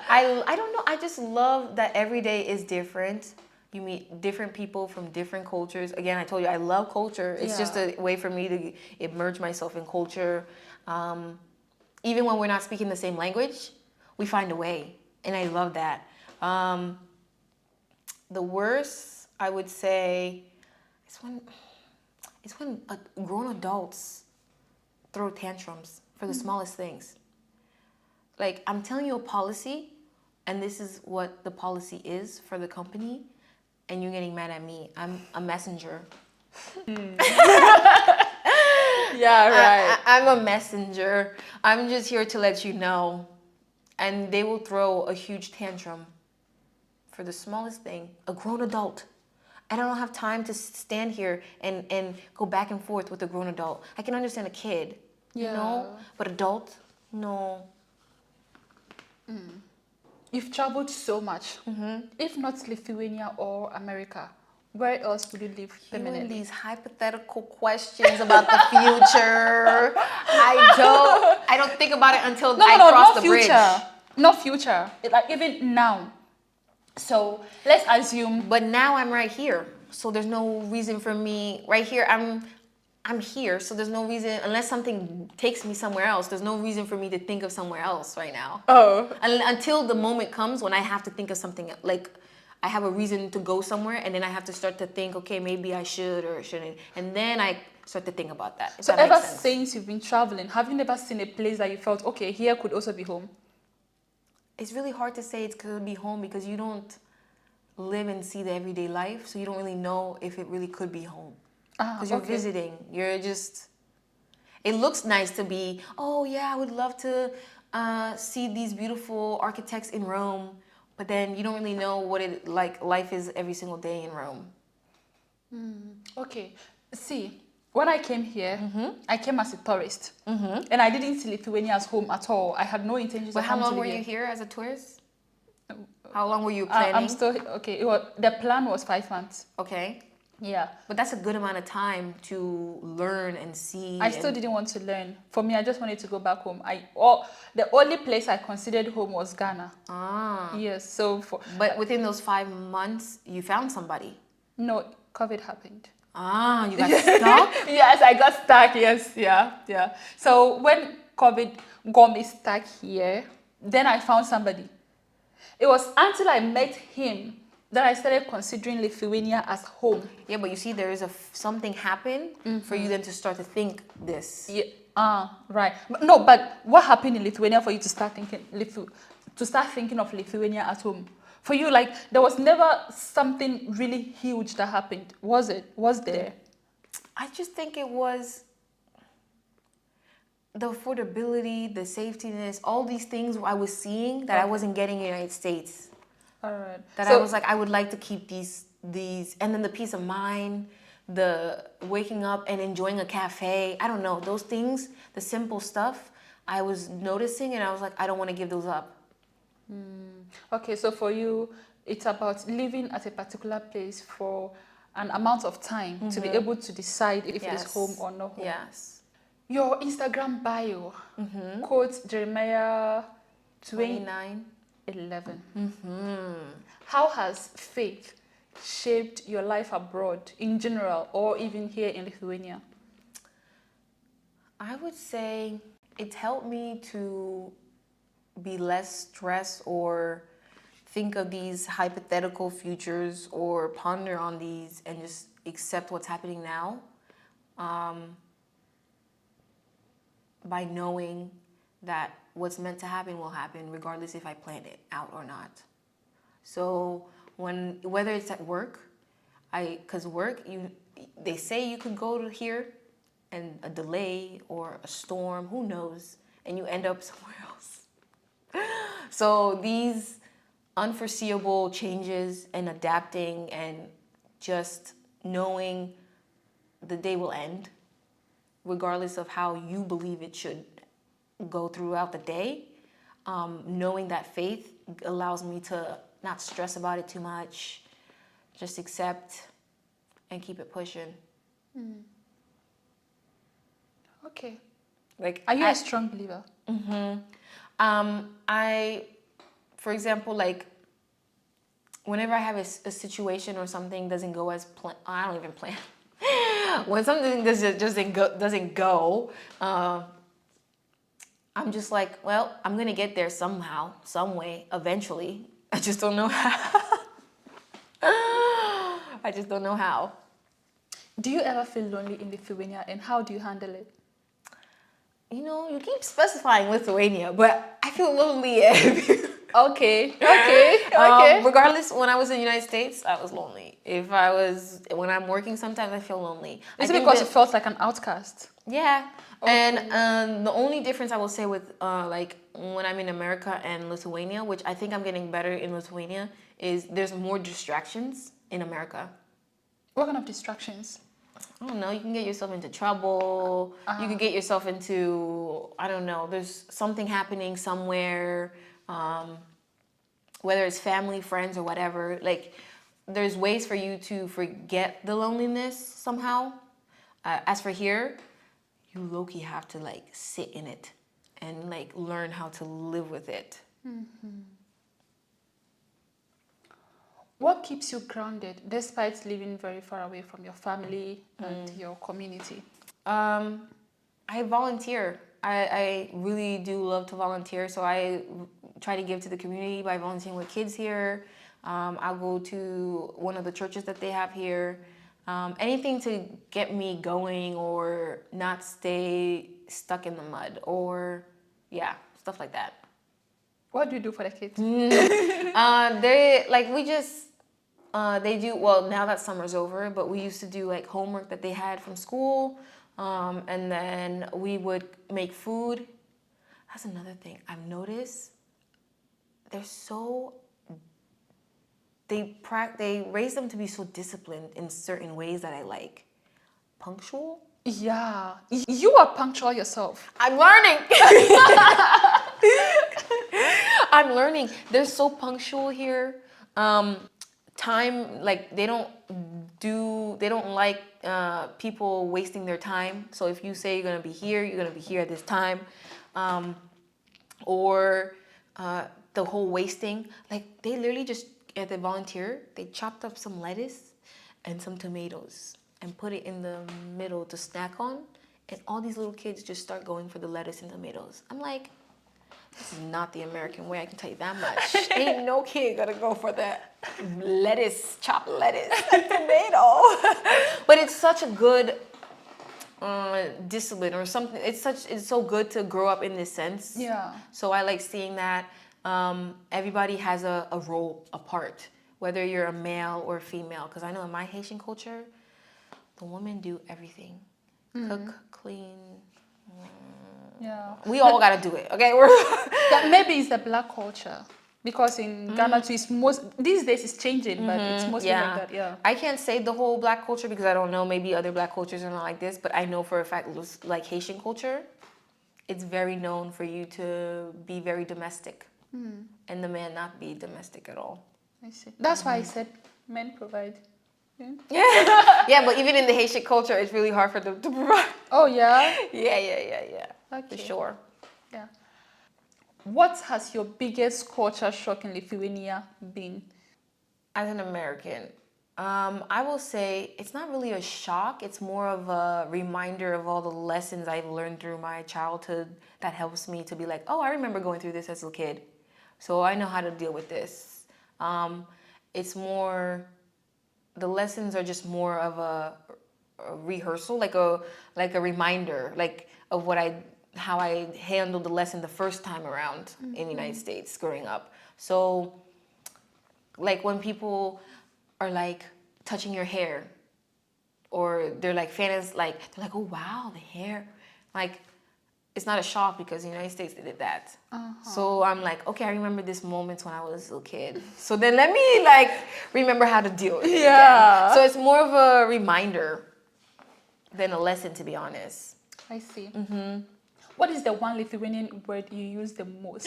Speaker 1: I don't know. I just love that every day is different. You meet different people from different cultures. Again, I told you I love culture. It's just a way for me to immerse myself in culture. Even when we're not speaking the same language, we find a way, and I love that. The worst, I would say, is when grown adults throw tantrums for the smallest things. Like, I'm telling you a policy, and this is what the policy is for the company, and you're getting mad at me. I'm a messenger.
Speaker 3: Yeah, right.
Speaker 1: I'm a messenger. I'm just here to let you know. And they will throw a huge tantrum for the smallest thing. A grown adult. And I don't have time to stand here and go back and forth with a grown adult. I can understand a kid, you know? But adult, no.
Speaker 3: You've traveled so much. If not Lithuania or America, where else would you live permanently?
Speaker 1: These hypothetical questions about the future. I don't think about it until I cross the bridge.
Speaker 3: Not future. Like even now. So let's assume.
Speaker 1: But now I'm right here. So there's no reason for me right here. I'm here. So there's no reason, unless something takes me somewhere else, there's no reason for me to think of somewhere else right now.
Speaker 3: Oh.
Speaker 1: Until the moment comes when I have to think of something, like I have a reason to go somewhere, and then I have to start to think, okay, maybe I should or shouldn't. And then I start to think about that.
Speaker 3: So ever since you've been traveling, have you never seen a place that you felt, okay, here could also be home?
Speaker 1: It's really hard to say it's going to be home because you don't, live and see the everyday life, so you don't really know if it really could be home.
Speaker 3: Ah,
Speaker 1: Because you're
Speaker 3: okay.
Speaker 1: visiting. You're just... It looks nice to be, oh yeah, I would love to see these beautiful architects in Rome, but then you don't really know what it like life is every single day in Rome.
Speaker 3: Okay. See, when I came here, I came as a tourist, and I didn't see Lithuania as home at all. I had no intentions
Speaker 1: But
Speaker 3: of
Speaker 1: how
Speaker 3: coming to
Speaker 1: long were
Speaker 3: live
Speaker 1: you
Speaker 3: here.
Speaker 1: here as a tourist? How long were you planning?
Speaker 3: I'm still okay. The plan was 5 months.
Speaker 1: Okay.
Speaker 3: Yeah.
Speaker 1: But that's a good amount of time to learn and see.
Speaker 3: I still
Speaker 1: and-
Speaker 3: didn't want to learn. For me, I just wanted to go back home. The only place I considered home was Ghana.
Speaker 1: Ah.
Speaker 3: Yes. So
Speaker 1: But within those 5 months, you found somebody.
Speaker 3: no, COVID happened.
Speaker 1: Ah, you got stuck?
Speaker 3: Yes, I got stuck. Yes, yeah. So when COVID got me stuck here, then I found somebody. It was until I met him that I started considering Lithuania as home.
Speaker 1: Yeah, but you see, there is something happen for you then to start to think this.
Speaker 3: Yeah. Right. But what happened in Lithuania for you to start thinking of Lithuania at home? For you, like, there was never something really huge that happened, was it? Was there?
Speaker 1: I just think it was the affordability, the safetiness, all these things I was seeing that I wasn't getting in the United States.
Speaker 3: All right.
Speaker 1: That I was like, I would like to keep these, and then the peace of mind, the waking up and enjoying a cafe. I don't know, those things, the simple stuff I was noticing, and I was like, I don't want to give those up.
Speaker 3: Okay, so for you, it's about living at a particular place for an amount of time to be able to decide if it is home or not home.
Speaker 1: Yes.
Speaker 3: Your Instagram bio quotes Jeremiah
Speaker 1: 29.
Speaker 3: 11. How has faith shaped your life abroad in general or even here in Lithuania?
Speaker 1: I would say it's helped me to be less stressed or think of these hypothetical futures or ponder on these and just accept what's happening now, by knowing that what's meant to happen will happen regardless if I planned it out or not. So whether it's at work, because work, they say you could go to here and a delay or a storm, who knows, and you end up somewhere else. So these unforeseeable changes and adapting and just knowing the day will end, regardless of how you believe it should go throughout the day, knowing that faith allows me to not stress about it too much, just accept and keep it pushing.
Speaker 3: Okay.
Speaker 1: Like,
Speaker 3: Are you a strong believer?
Speaker 1: For example, like, whenever I have a situation or something doesn't go as planned, I don't even plan. When something doesn't go, I'm just like, well, I'm gonna get there somehow, some way, eventually. I just don't know how. I just don't know how.
Speaker 3: Do you ever feel lonely in Lithuania and how do you handle it?
Speaker 1: You know, you keep specifying Lithuania, but I feel lonely everywhere.
Speaker 3: Okay.
Speaker 1: Regardless, when I was in the United States, I was lonely. When I'm working, sometimes I feel lonely.
Speaker 3: Is it because you felt like an outcast?
Speaker 1: Yeah.
Speaker 3: Okay.
Speaker 1: And the only difference I will say with like when I'm in America and Lithuania, which I think I'm getting better in Lithuania, is there's more distractions in America.
Speaker 3: What kind of distractions?
Speaker 1: I don't know, you can get yourself into trouble. You can get yourself into, I don't know, there's something happening somewhere, whether it's family, friends, or whatever. Like, there's ways for you to forget the loneliness somehow. As for here, you low-key have to, like, sit in it and, like, learn how to live with it.
Speaker 3: What keeps you grounded despite living very far away from your family and your community?
Speaker 1: I volunteer. I really do love to volunteer, so I try to give to the community by volunteering with kids here. I'll go to one of the churches that they have here. Anything to get me going or not stay stuck in the mud or, yeah, stuff like that.
Speaker 3: What do you do for the kids?
Speaker 1: They do, well, now that summer's over, but we used to do like homework that they had from school. And then we would make food. That's another thing I've noticed. They raise them to be so disciplined in certain ways that I like. Punctual.
Speaker 3: Yeah. You are punctual yourself.
Speaker 1: I'm learning. I'm learning. They're so punctual here. Time, like they don't like people wasting their time. So if you say you're gonna be here, you're gonna be here at this time. Or the whole wasting, like they literally just at the volunteer, they chopped up some lettuce and some tomatoes and put it in the middle to snack on, and all these little kids just start going for the lettuce and tomatoes. I'm like, this is not the American way, I can tell you that much. Ain't no kid gonna go for that chopped lettuce and tomato. But it's such a good discipline or something. It's so good to grow up in this sense.
Speaker 3: Yeah.
Speaker 1: So I like seeing that everybody has a role, a part, whether you're a male or a female. Because I know in my Haitian culture, the women do everything. Cook, clean.
Speaker 3: Yeah.
Speaker 1: We all gotta do it, okay?
Speaker 3: That maybe it's the black culture. Because in Ghana too, these days it's changing, but it's mostly like that, yeah.
Speaker 1: I can't say the whole black culture because I don't know, maybe other black cultures are not like this, but I know for a fact, like Haitian culture, it's very known for you to be very domestic and the man not be domestic at all.
Speaker 3: I see. That's why I said men provide.
Speaker 1: Yeah, but even in the Haitian culture, it's really hard for them to provide.
Speaker 3: Oh, yeah?
Speaker 1: Yeah.
Speaker 3: Okay.
Speaker 1: For sure.
Speaker 3: Yeah. What has your biggest culture shock in Lithuania been?
Speaker 1: As an American, I will say it's not really a shock. It's more of a reminder of all the lessons I've learned through my childhood that helps me to be like, oh, I remember going through this as a kid. So I know how to deal with this. It's more, the lessons are just more of a rehearsal, like a reminder, like of how I handled the lesson the first time around in the United States growing up. So like when people are like touching your hair or they're like fans, like they're like, oh wow, the hair, like it's not a shock because in the United States they did that. So I'm like, okay, I remember this moment when I was a little kid. So then let me like remember how to deal with it.
Speaker 3: Yeah.
Speaker 1: Again. So it's more of a reminder than a lesson, to be honest.
Speaker 3: I see. What is the one Lithuanian word you use the most?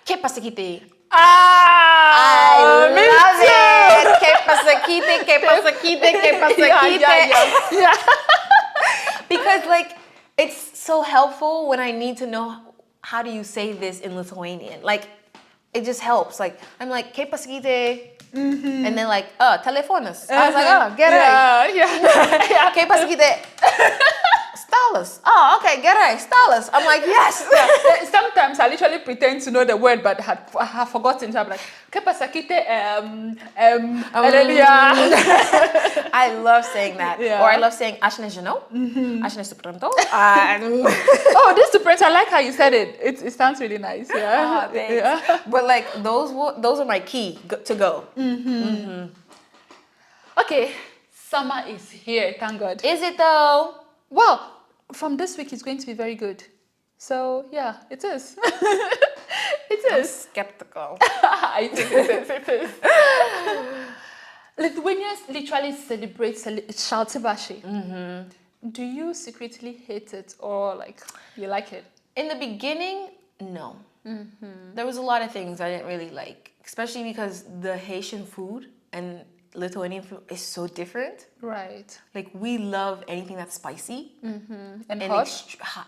Speaker 1: Que pasakite.
Speaker 3: I
Speaker 1: love it. Que pasakite, que pasakite, que pasakite.
Speaker 3: Yeah.
Speaker 1: Because like it's so helpful when I need to know how do you say this in Lithuanian. Like it just helps. Like I'm like que pasakite. And then like telefonas. I was like, get it.
Speaker 3: Yeah.
Speaker 1: Que pasakite. Stalas. Oh, okay, get it. Stalas. I'm like, yes.
Speaker 3: Yeah. Sometimes I literally pretend to know the word, but I have forgotten. So I'm like, ¿qué pasa? And then, yeah.
Speaker 1: I love saying that.
Speaker 3: Yeah.
Speaker 1: Or I love saying, Ashne Jano. Ashne Supranto.
Speaker 3: Oh, this Supranto. I like how you said it. It sounds really nice. Yeah.
Speaker 1: Thanks.
Speaker 3: Yeah.
Speaker 1: But like, those are my key to go.
Speaker 3: Okay. Summer is here. Thank God.
Speaker 1: Is it though?
Speaker 3: Well, from this week, it's going to be very good. So, yeah, it is. It
Speaker 1: I'm
Speaker 3: is.
Speaker 1: skeptical.
Speaker 3: I think it is. Lithuanians literally celebrate Šaltibarščiai. Do you secretly hate it or like you like it?
Speaker 1: In the beginning, no. There was a lot of things I didn't really like, especially because the Haitian food and Lithuanian food is so different.
Speaker 3: Right.
Speaker 1: Like we love anything that's spicy
Speaker 3: And hot?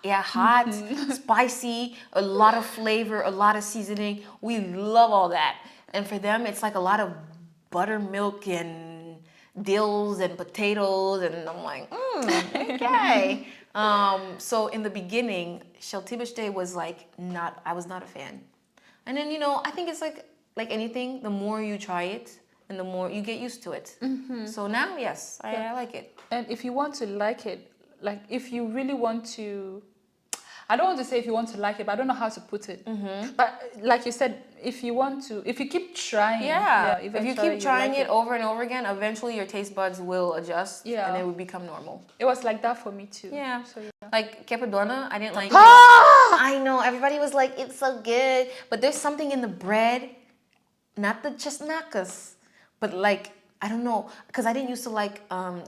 Speaker 1: Hot, spicy, a lot of flavor, a lot of seasoning. We love all that. And for them, it's like a lot of buttermilk and dills and potatoes, and I'm like, okay. So in the beginning, Šaltibarščiai was like I was not a fan. And then I think it's like anything, the more you try it, and the more you get used to it. So now, yes, I like it.
Speaker 3: And if you want to like it, like if you really want to, I don't want to say if you want to like it, but I don't know how to put it. But like you said, if you keep trying,
Speaker 1: if you
Speaker 3: eventually
Speaker 1: keep trying
Speaker 3: like
Speaker 1: it over and over again, eventually your taste buds will adjust,
Speaker 3: Yeah.
Speaker 1: and it will become normal.
Speaker 3: It was like that for me too.
Speaker 1: Yeah.
Speaker 3: So yeah.
Speaker 1: Like Capadonna, I didn't like it.
Speaker 3: Ah!
Speaker 1: I know, everybody was like, it's so good. But there's something in the bread, not the chestnuts, but like, I don't know, because I didn't used to like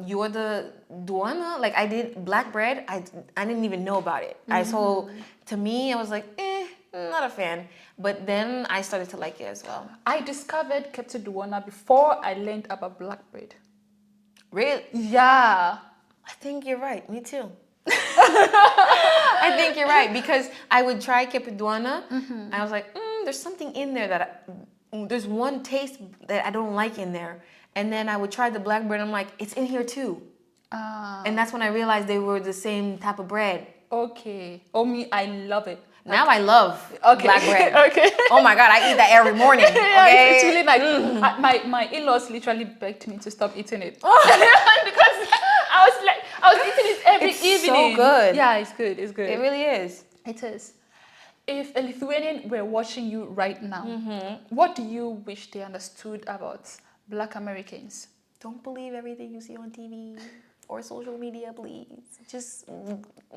Speaker 1: you're the duana. Like I did black bread. I didn't even know about it. So to me, I was like, not a fan. But then I started to like it as well.
Speaker 3: I discovered Kepte Duana before I learned about black bread.
Speaker 1: Really?
Speaker 3: Yeah.
Speaker 1: I think you're right. Me too. I think you're right because I would try Capadonna. I was like, there's something in there that there's one taste that I don't like in there. And then I would try the black bread. I'm like, it's in here too. And that's when I realized they were the same type of bread.
Speaker 3: Okay. Oh, me, I love it.
Speaker 1: Now I love black bread.
Speaker 3: Okay.
Speaker 1: Oh my God, I eat that every morning.
Speaker 3: Yeah,
Speaker 1: Okay?
Speaker 3: it's really like my in-laws literally begged me to stop eating it because I was eating it every
Speaker 1: It's
Speaker 3: evening.
Speaker 1: so good.
Speaker 3: Yeah, it's good. It's good.
Speaker 1: It really is.
Speaker 3: It is. If a Lithuanian were watching you right now, what do you wish they understood about Black Americans?
Speaker 1: Don't believe everything you see on TV or social media, please. Just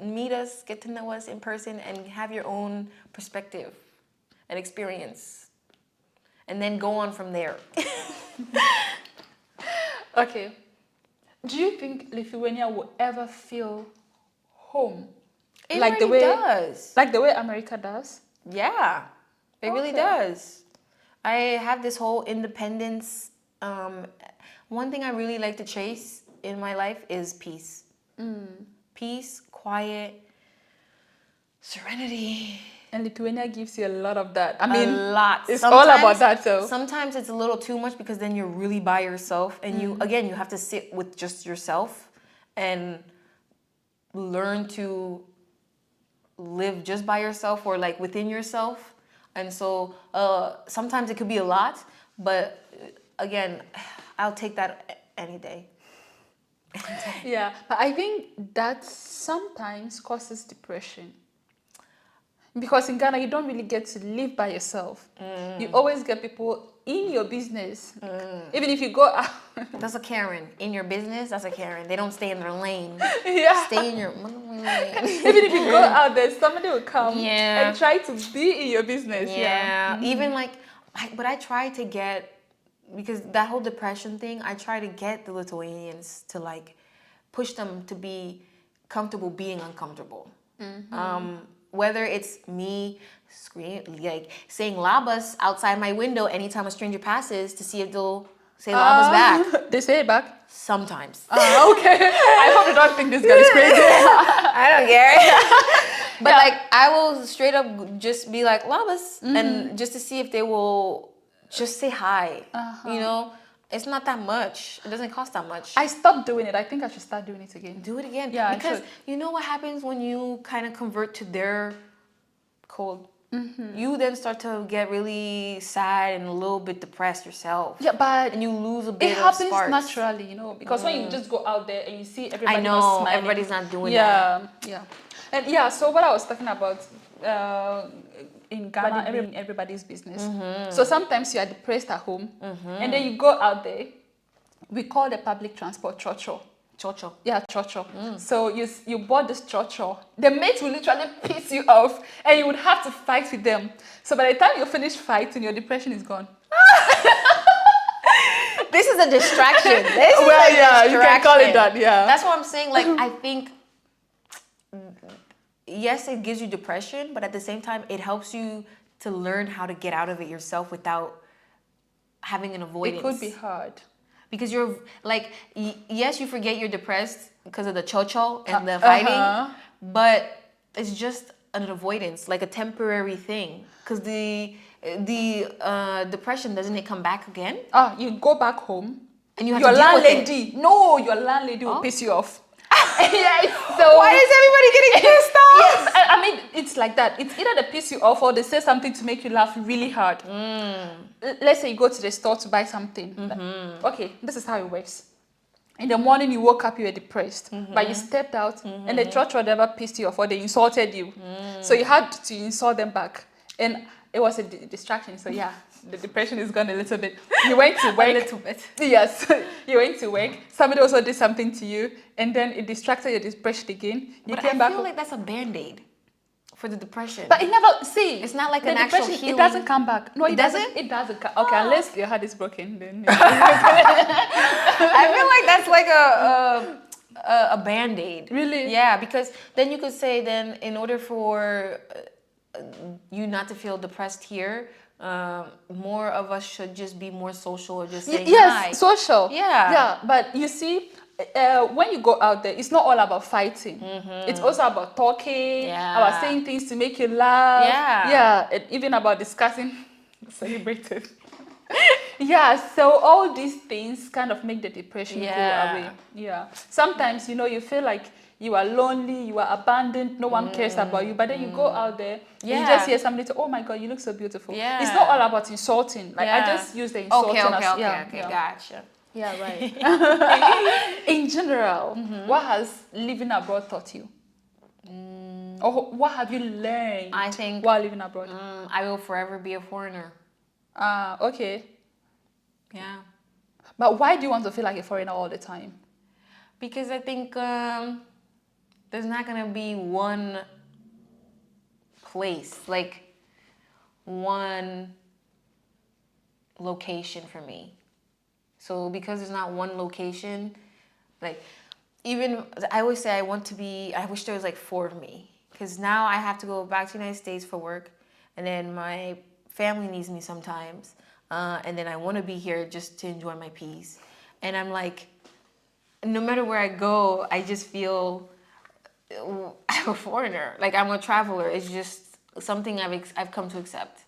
Speaker 1: meet us, get to know us in person, and have your own perspective and experience. And then go on from there.
Speaker 3: Okay. Do you think Lithuania will ever feel home?
Speaker 1: It
Speaker 3: like the
Speaker 1: really
Speaker 3: way
Speaker 1: does.
Speaker 3: Like the way America does?
Speaker 1: Yeah, it really
Speaker 3: Okay.
Speaker 1: does. I have this whole independence. One thing I really like to chase in my life is peace. Peace, quiet, serenity.
Speaker 3: And Lithuania gives you a lot of that. I mean,
Speaker 1: a lot.
Speaker 3: It's all about that, though.
Speaker 1: Sometimes it's a little too much because then you're really by yourself, and you have to sit with just yourself and learn to live just by yourself or like within yourself. And so sometimes it could be a lot, but again, I'll take that any day.
Speaker 3: Yeah, but I think that sometimes causes depression. Because in Ghana, you don't really get to live by yourself. You always get people in your business. Even if you go out.
Speaker 1: That's a Karen. In your business, that's a Karen. They don't stay in their lane.
Speaker 3: Yeah.
Speaker 1: Stay in your lane.
Speaker 3: Even if you go out there, somebody will come
Speaker 1: Yeah.
Speaker 3: and try to be in your business.
Speaker 1: Yeah. Even like, but I try to get, because that whole depression thing, I try to get the Lithuanians to like push them to be comfortable being uncomfortable. Whether it's me like saying labas outside my window anytime a stranger passes to see if they'll say labas back.
Speaker 3: They say it back?
Speaker 1: Sometimes.
Speaker 3: Okay. I hope you don't think this girl is crazy.
Speaker 1: I don't care. But like, I will straight up just be like labas, and just to see if they will just say hi. You know, it's not that much. It doesn't cost that much.
Speaker 3: I stopped doing it. I think I should start doing it again.
Speaker 1: Do it again.
Speaker 3: Yeah,
Speaker 1: because you know what happens when you kind of convert to their code? You then start to get really sad and a little bit depressed yourself.
Speaker 3: Yeah, but
Speaker 1: and you lose a bit
Speaker 3: it
Speaker 1: of
Speaker 3: happens
Speaker 1: sparks.
Speaker 3: naturally, you know, because when you just go out there and you see everybody
Speaker 1: I know
Speaker 3: not smiling,
Speaker 1: everybody's not doing that.
Speaker 3: Yeah. And yeah, so what I was talking about in Ghana, everybody's business. So sometimes you are depressed at home, and then you go out there. We call the public transport chocho.
Speaker 1: Chocho.
Speaker 3: Yeah, chocho. So you bought this chocho. The mates will literally piss you off, and you would have to fight with them. So by the time you finish fighting, your depression is gone.
Speaker 1: This is a distraction.
Speaker 3: You can call it that. Yeah.
Speaker 1: That's what I'm saying. Like, I think, yes, it gives you depression, but at the same time, it helps you to learn how to get out of it yourself without having an avoidance.
Speaker 3: It could be hard.
Speaker 1: Because you're like, yes, you forget you're depressed because of the chocho and the fighting, but it's just an avoidance, like a temporary thing. Because the depression, doesn't it come back again?
Speaker 3: You go back home
Speaker 1: and you have
Speaker 3: your
Speaker 1: to deal with
Speaker 3: landlady.
Speaker 1: it.
Speaker 3: No, your landlady will piss you off.
Speaker 1: Yes. So why is everybody getting pissed off?
Speaker 3: Yes, I mean, it's like that. It's either they piss you off or they say something to make you laugh really hard. Let's say you go to the store to buy something. Okay, this is how it works. In the morning you woke up, you were depressed, but you stepped out and the church whatever pissed you off or they insulted you. So you had to insult them back. And it was a distraction. So yeah, the depression is gone a little bit. You went to work.
Speaker 1: A little bit.
Speaker 3: Yes, you went to work. Somebody also did something to you and then it distracted your depression again. You
Speaker 1: But
Speaker 3: came
Speaker 1: I
Speaker 3: back.
Speaker 1: feel like that's a Band-Aid for the depression.
Speaker 3: But it never, see.
Speaker 1: It's not like
Speaker 3: the
Speaker 1: an actual
Speaker 3: depression,
Speaker 1: healing.
Speaker 3: It doesn't come back. No, it
Speaker 1: doesn't?
Speaker 3: doesn't. It doesn't. Okay, unless your heart is broken, then.
Speaker 1: I feel like that's like a Band-Aid.
Speaker 3: Really?
Speaker 1: Yeah, because then you could say then in order for you not to feel depressed here, more of us should just be more social or just say hi.
Speaker 3: Yes, social.
Speaker 1: Yeah.
Speaker 3: Yeah, but you see, when you go out there, it's not all about fighting. It's also about talking,
Speaker 1: Yeah.
Speaker 3: about saying things to make you laugh.
Speaker 1: Yeah.
Speaker 3: Yeah, and even about discussing, celebrated. Yeah, so all these things kind of make the depression go away. Yeah. Sometimes, you feel like you are lonely, you are abandoned, no one cares about you. But then you go out there, and you just hear somebody say, "Oh my God, you look so beautiful."
Speaker 1: Yeah.
Speaker 3: It's not all about insulting. Like I just use the insulting
Speaker 1: Okay,
Speaker 3: as
Speaker 1: gotcha.
Speaker 3: Yeah, right. In general, what has living abroad taught you? Or what have you learned?
Speaker 1: I think
Speaker 3: while living abroad.
Speaker 1: I will forever be a foreigner.
Speaker 3: Okay.
Speaker 1: Yeah.
Speaker 3: But why do you want to feel like a foreigner all the time?
Speaker 1: Because I think there's not gonna be one place, like one location for me. So because there's not one location, like even I always say I wish there was like 4 of me. Because now I have to go back to the United States for work, and then my family needs me sometimes, and then I want to be here just to enjoy my peace. And I'm like, no matter where I go, I just feel I'm a foreigner. Like I'm a traveler. It's just something I've come to accept.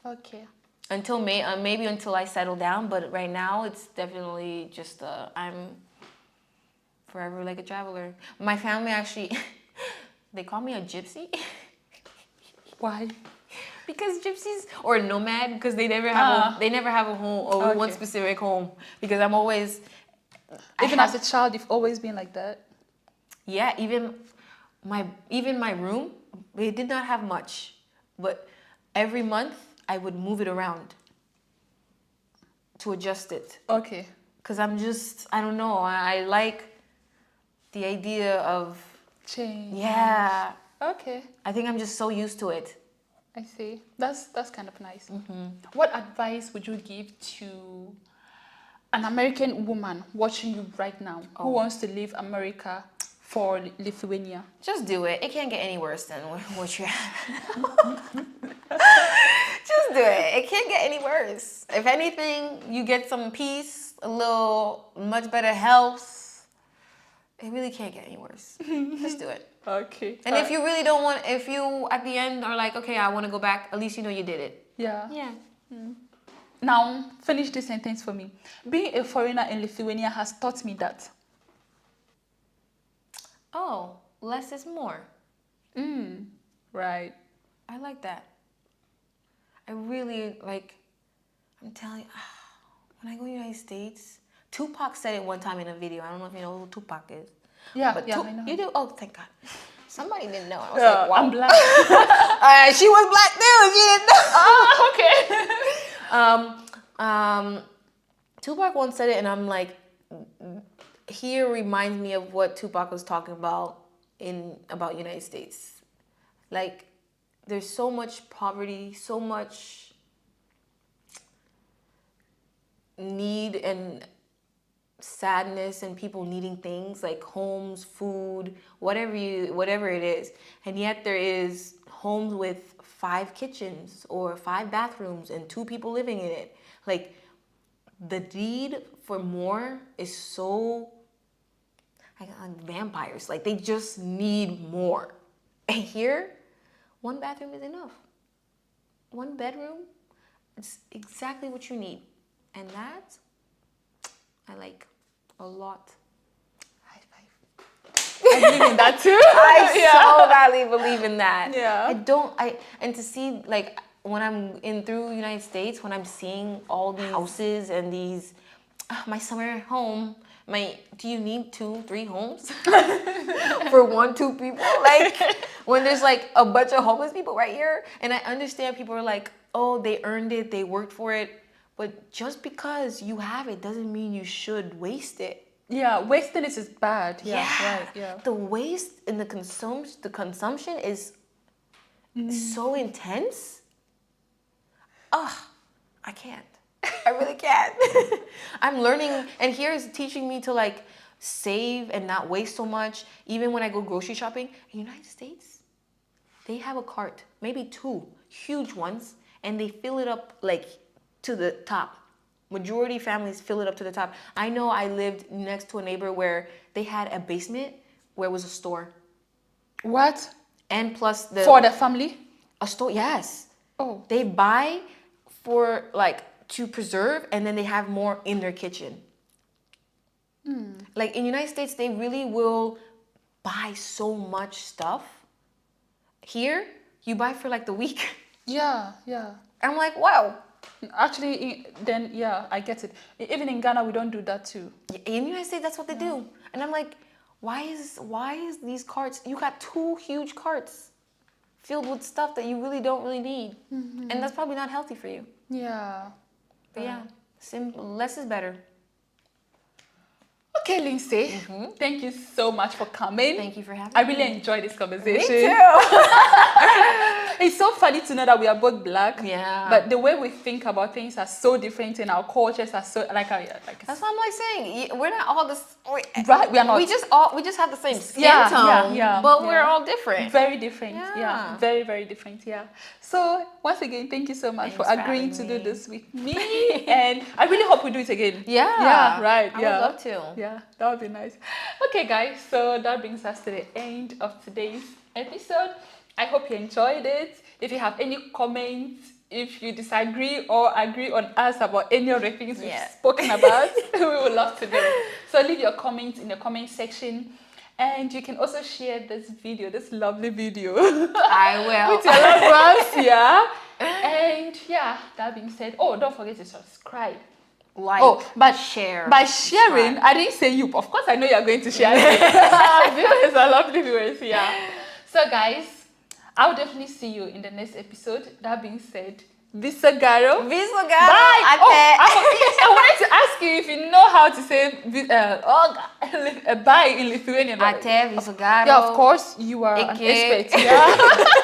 Speaker 3: Okay.
Speaker 1: Until maybe until I settle down, but right now it's definitely just I'm forever like a traveler. My family actually, they call me a gypsy.
Speaker 3: Why?
Speaker 1: Because gypsies or nomad, because they never have a home or one specific home. Because I'm always
Speaker 3: even as a child, you've always been like that.
Speaker 1: Yeah, even my room, they did not have much, but every month I would move it around to adjust it.
Speaker 3: Okay.
Speaker 1: Because I don't know, I like the idea of
Speaker 3: change.
Speaker 1: Yeah.
Speaker 3: Okay.
Speaker 1: I think I'm just so used to it.
Speaker 3: I see. That's kind of nice. What advice would you give to an American woman watching you right now who wants to leave America for Lithuania?
Speaker 1: Just do it. It can't get any worse than what you have. Just do it. It can't get any worse. If anything, you get some peace, much better health. It really can't get any worse. Just do it.
Speaker 3: Okay.
Speaker 1: And if you really don't want, if you at the end are like, okay, I want to go back, at least you know you did it.
Speaker 3: Yeah.
Speaker 1: Yeah.
Speaker 3: Now, finish this sentence for me. Being a foreigner in Lithuania has taught me that.
Speaker 1: Oh, less is more.
Speaker 3: Right.
Speaker 1: I like that. I really I'm telling you, when I go to the United States, Tupac said it one time in a video. I don't know if you know who Tupac is.
Speaker 3: Yeah,
Speaker 1: But
Speaker 3: I know.
Speaker 1: you do? Oh, thank God. Somebody didn't know. I was like, wow.
Speaker 3: I'm black.
Speaker 1: She was black too. She didn't know.
Speaker 3: Okay.
Speaker 1: Tupac once said it, and I'm like, here reminds me of what Tupac was talking about about United States. Like, there's so much poverty, so much need and sadness, and people needing things like homes, food, whatever it is, and yet there is homes with 5 kitchens or 5 bathrooms and 2 people living in it. Like, the need for more is so like vampires. Like, they just need more. And here, 1 bathroom is enough. 1 bedroom, it's exactly what you need. And that I like a lot.
Speaker 3: High five. I believe in that too.
Speaker 1: I so badly believe in that.
Speaker 3: Yeah.
Speaker 1: And to see, like, when I'm through United States, when I'm seeing all these houses and these, my summer home, Do you need 2-3 homes for 1-2 people? Like, when there's like a bunch of homeless people right here, and I understand people are like, oh, they earned it, they worked for it, but just because you have it doesn't mean you should waste it.
Speaker 3: Yeah, wasting it is bad. Yeah, right. Yeah.
Speaker 1: The waste and the consumption is so intense. Ugh, I can't. I really can't. I'm learning, and here is teaching me to like save and not waste so much. Even when I go grocery shopping in the United States, they have a cart, maybe 2 huge ones, and they fill it up like to the top. Majority families fill it up to the top. I know I lived next to a neighbor where they had a basement where it was a store.
Speaker 3: What?
Speaker 1: And plus
Speaker 3: For the family?
Speaker 1: a store, yes.
Speaker 3: Oh.
Speaker 1: They buy for like to preserve, and then they have more in their kitchen. Like in the United States, they really will buy so much stuff. Here, you buy for like the week.
Speaker 3: Yeah, yeah.
Speaker 1: I'm like, wow.
Speaker 3: Actually, then, yeah, I get it. Even in Ghana, we don't do that too.
Speaker 1: In the United States, that's what they do. And I'm like, why is these carts, you got 2 huge carts filled with stuff that you really don't really need. And that's probably not healthy for you.
Speaker 3: Yeah.
Speaker 1: But yeah, less is better.
Speaker 3: Okay, Lynsey, thank you so much for coming.
Speaker 1: Thank you for having
Speaker 3: I
Speaker 1: me.
Speaker 3: really enjoyed this conversation.
Speaker 1: Me too.
Speaker 3: It's so funny to know that we are both black.
Speaker 1: Yeah.
Speaker 3: But the way we think about things are so different, and our cultures are so like
Speaker 1: That's what I'm like saying. We're not all this.
Speaker 3: Right, we are not.
Speaker 1: We just have the same skin
Speaker 3: Yeah,
Speaker 1: tone.
Speaker 3: yeah,
Speaker 1: But
Speaker 3: yeah.
Speaker 1: we're all different.
Speaker 3: Very different.
Speaker 1: Yeah.
Speaker 3: Yeah. Very, very different. Yeah. So once again, thank you so much
Speaker 1: Thanks
Speaker 3: for
Speaker 1: for
Speaker 3: agreeing to
Speaker 1: having
Speaker 3: do
Speaker 1: me.
Speaker 3: this with me. And I really hope we do it again.
Speaker 1: Yeah.
Speaker 3: Yeah, right.
Speaker 1: I
Speaker 3: yeah.
Speaker 1: would love to.
Speaker 3: Yeah, that would be nice. Okay, guys, so that brings us to the end of today's episode. I hope you enjoyed it. If you have any comments, if you disagree or agree on us about any of the things we've spoken about, we would love to know. So leave your comments in the comment section. And you can also share this video, this lovely video.
Speaker 1: I will.
Speaker 3: With your loved ones, yeah. And yeah, that being said, oh, don't forget to subscribe.
Speaker 1: Like,
Speaker 3: but
Speaker 1: share.
Speaker 3: By sharing,
Speaker 1: subscribe.
Speaker 3: I didn't say you. Of course, I know you're going to share it. Viewers are lovely viewers, yeah. So, guys, I'll definitely see you in the next episode. That being said, Visagaro.
Speaker 1: Visagaro.
Speaker 3: Bye. I wanted to ask you if you know how to say bye in Lithuanian.
Speaker 1: Ate, Visagaro.
Speaker 3: Yeah, of course, you are an
Speaker 1: Ike.
Speaker 3: expert. Yeah.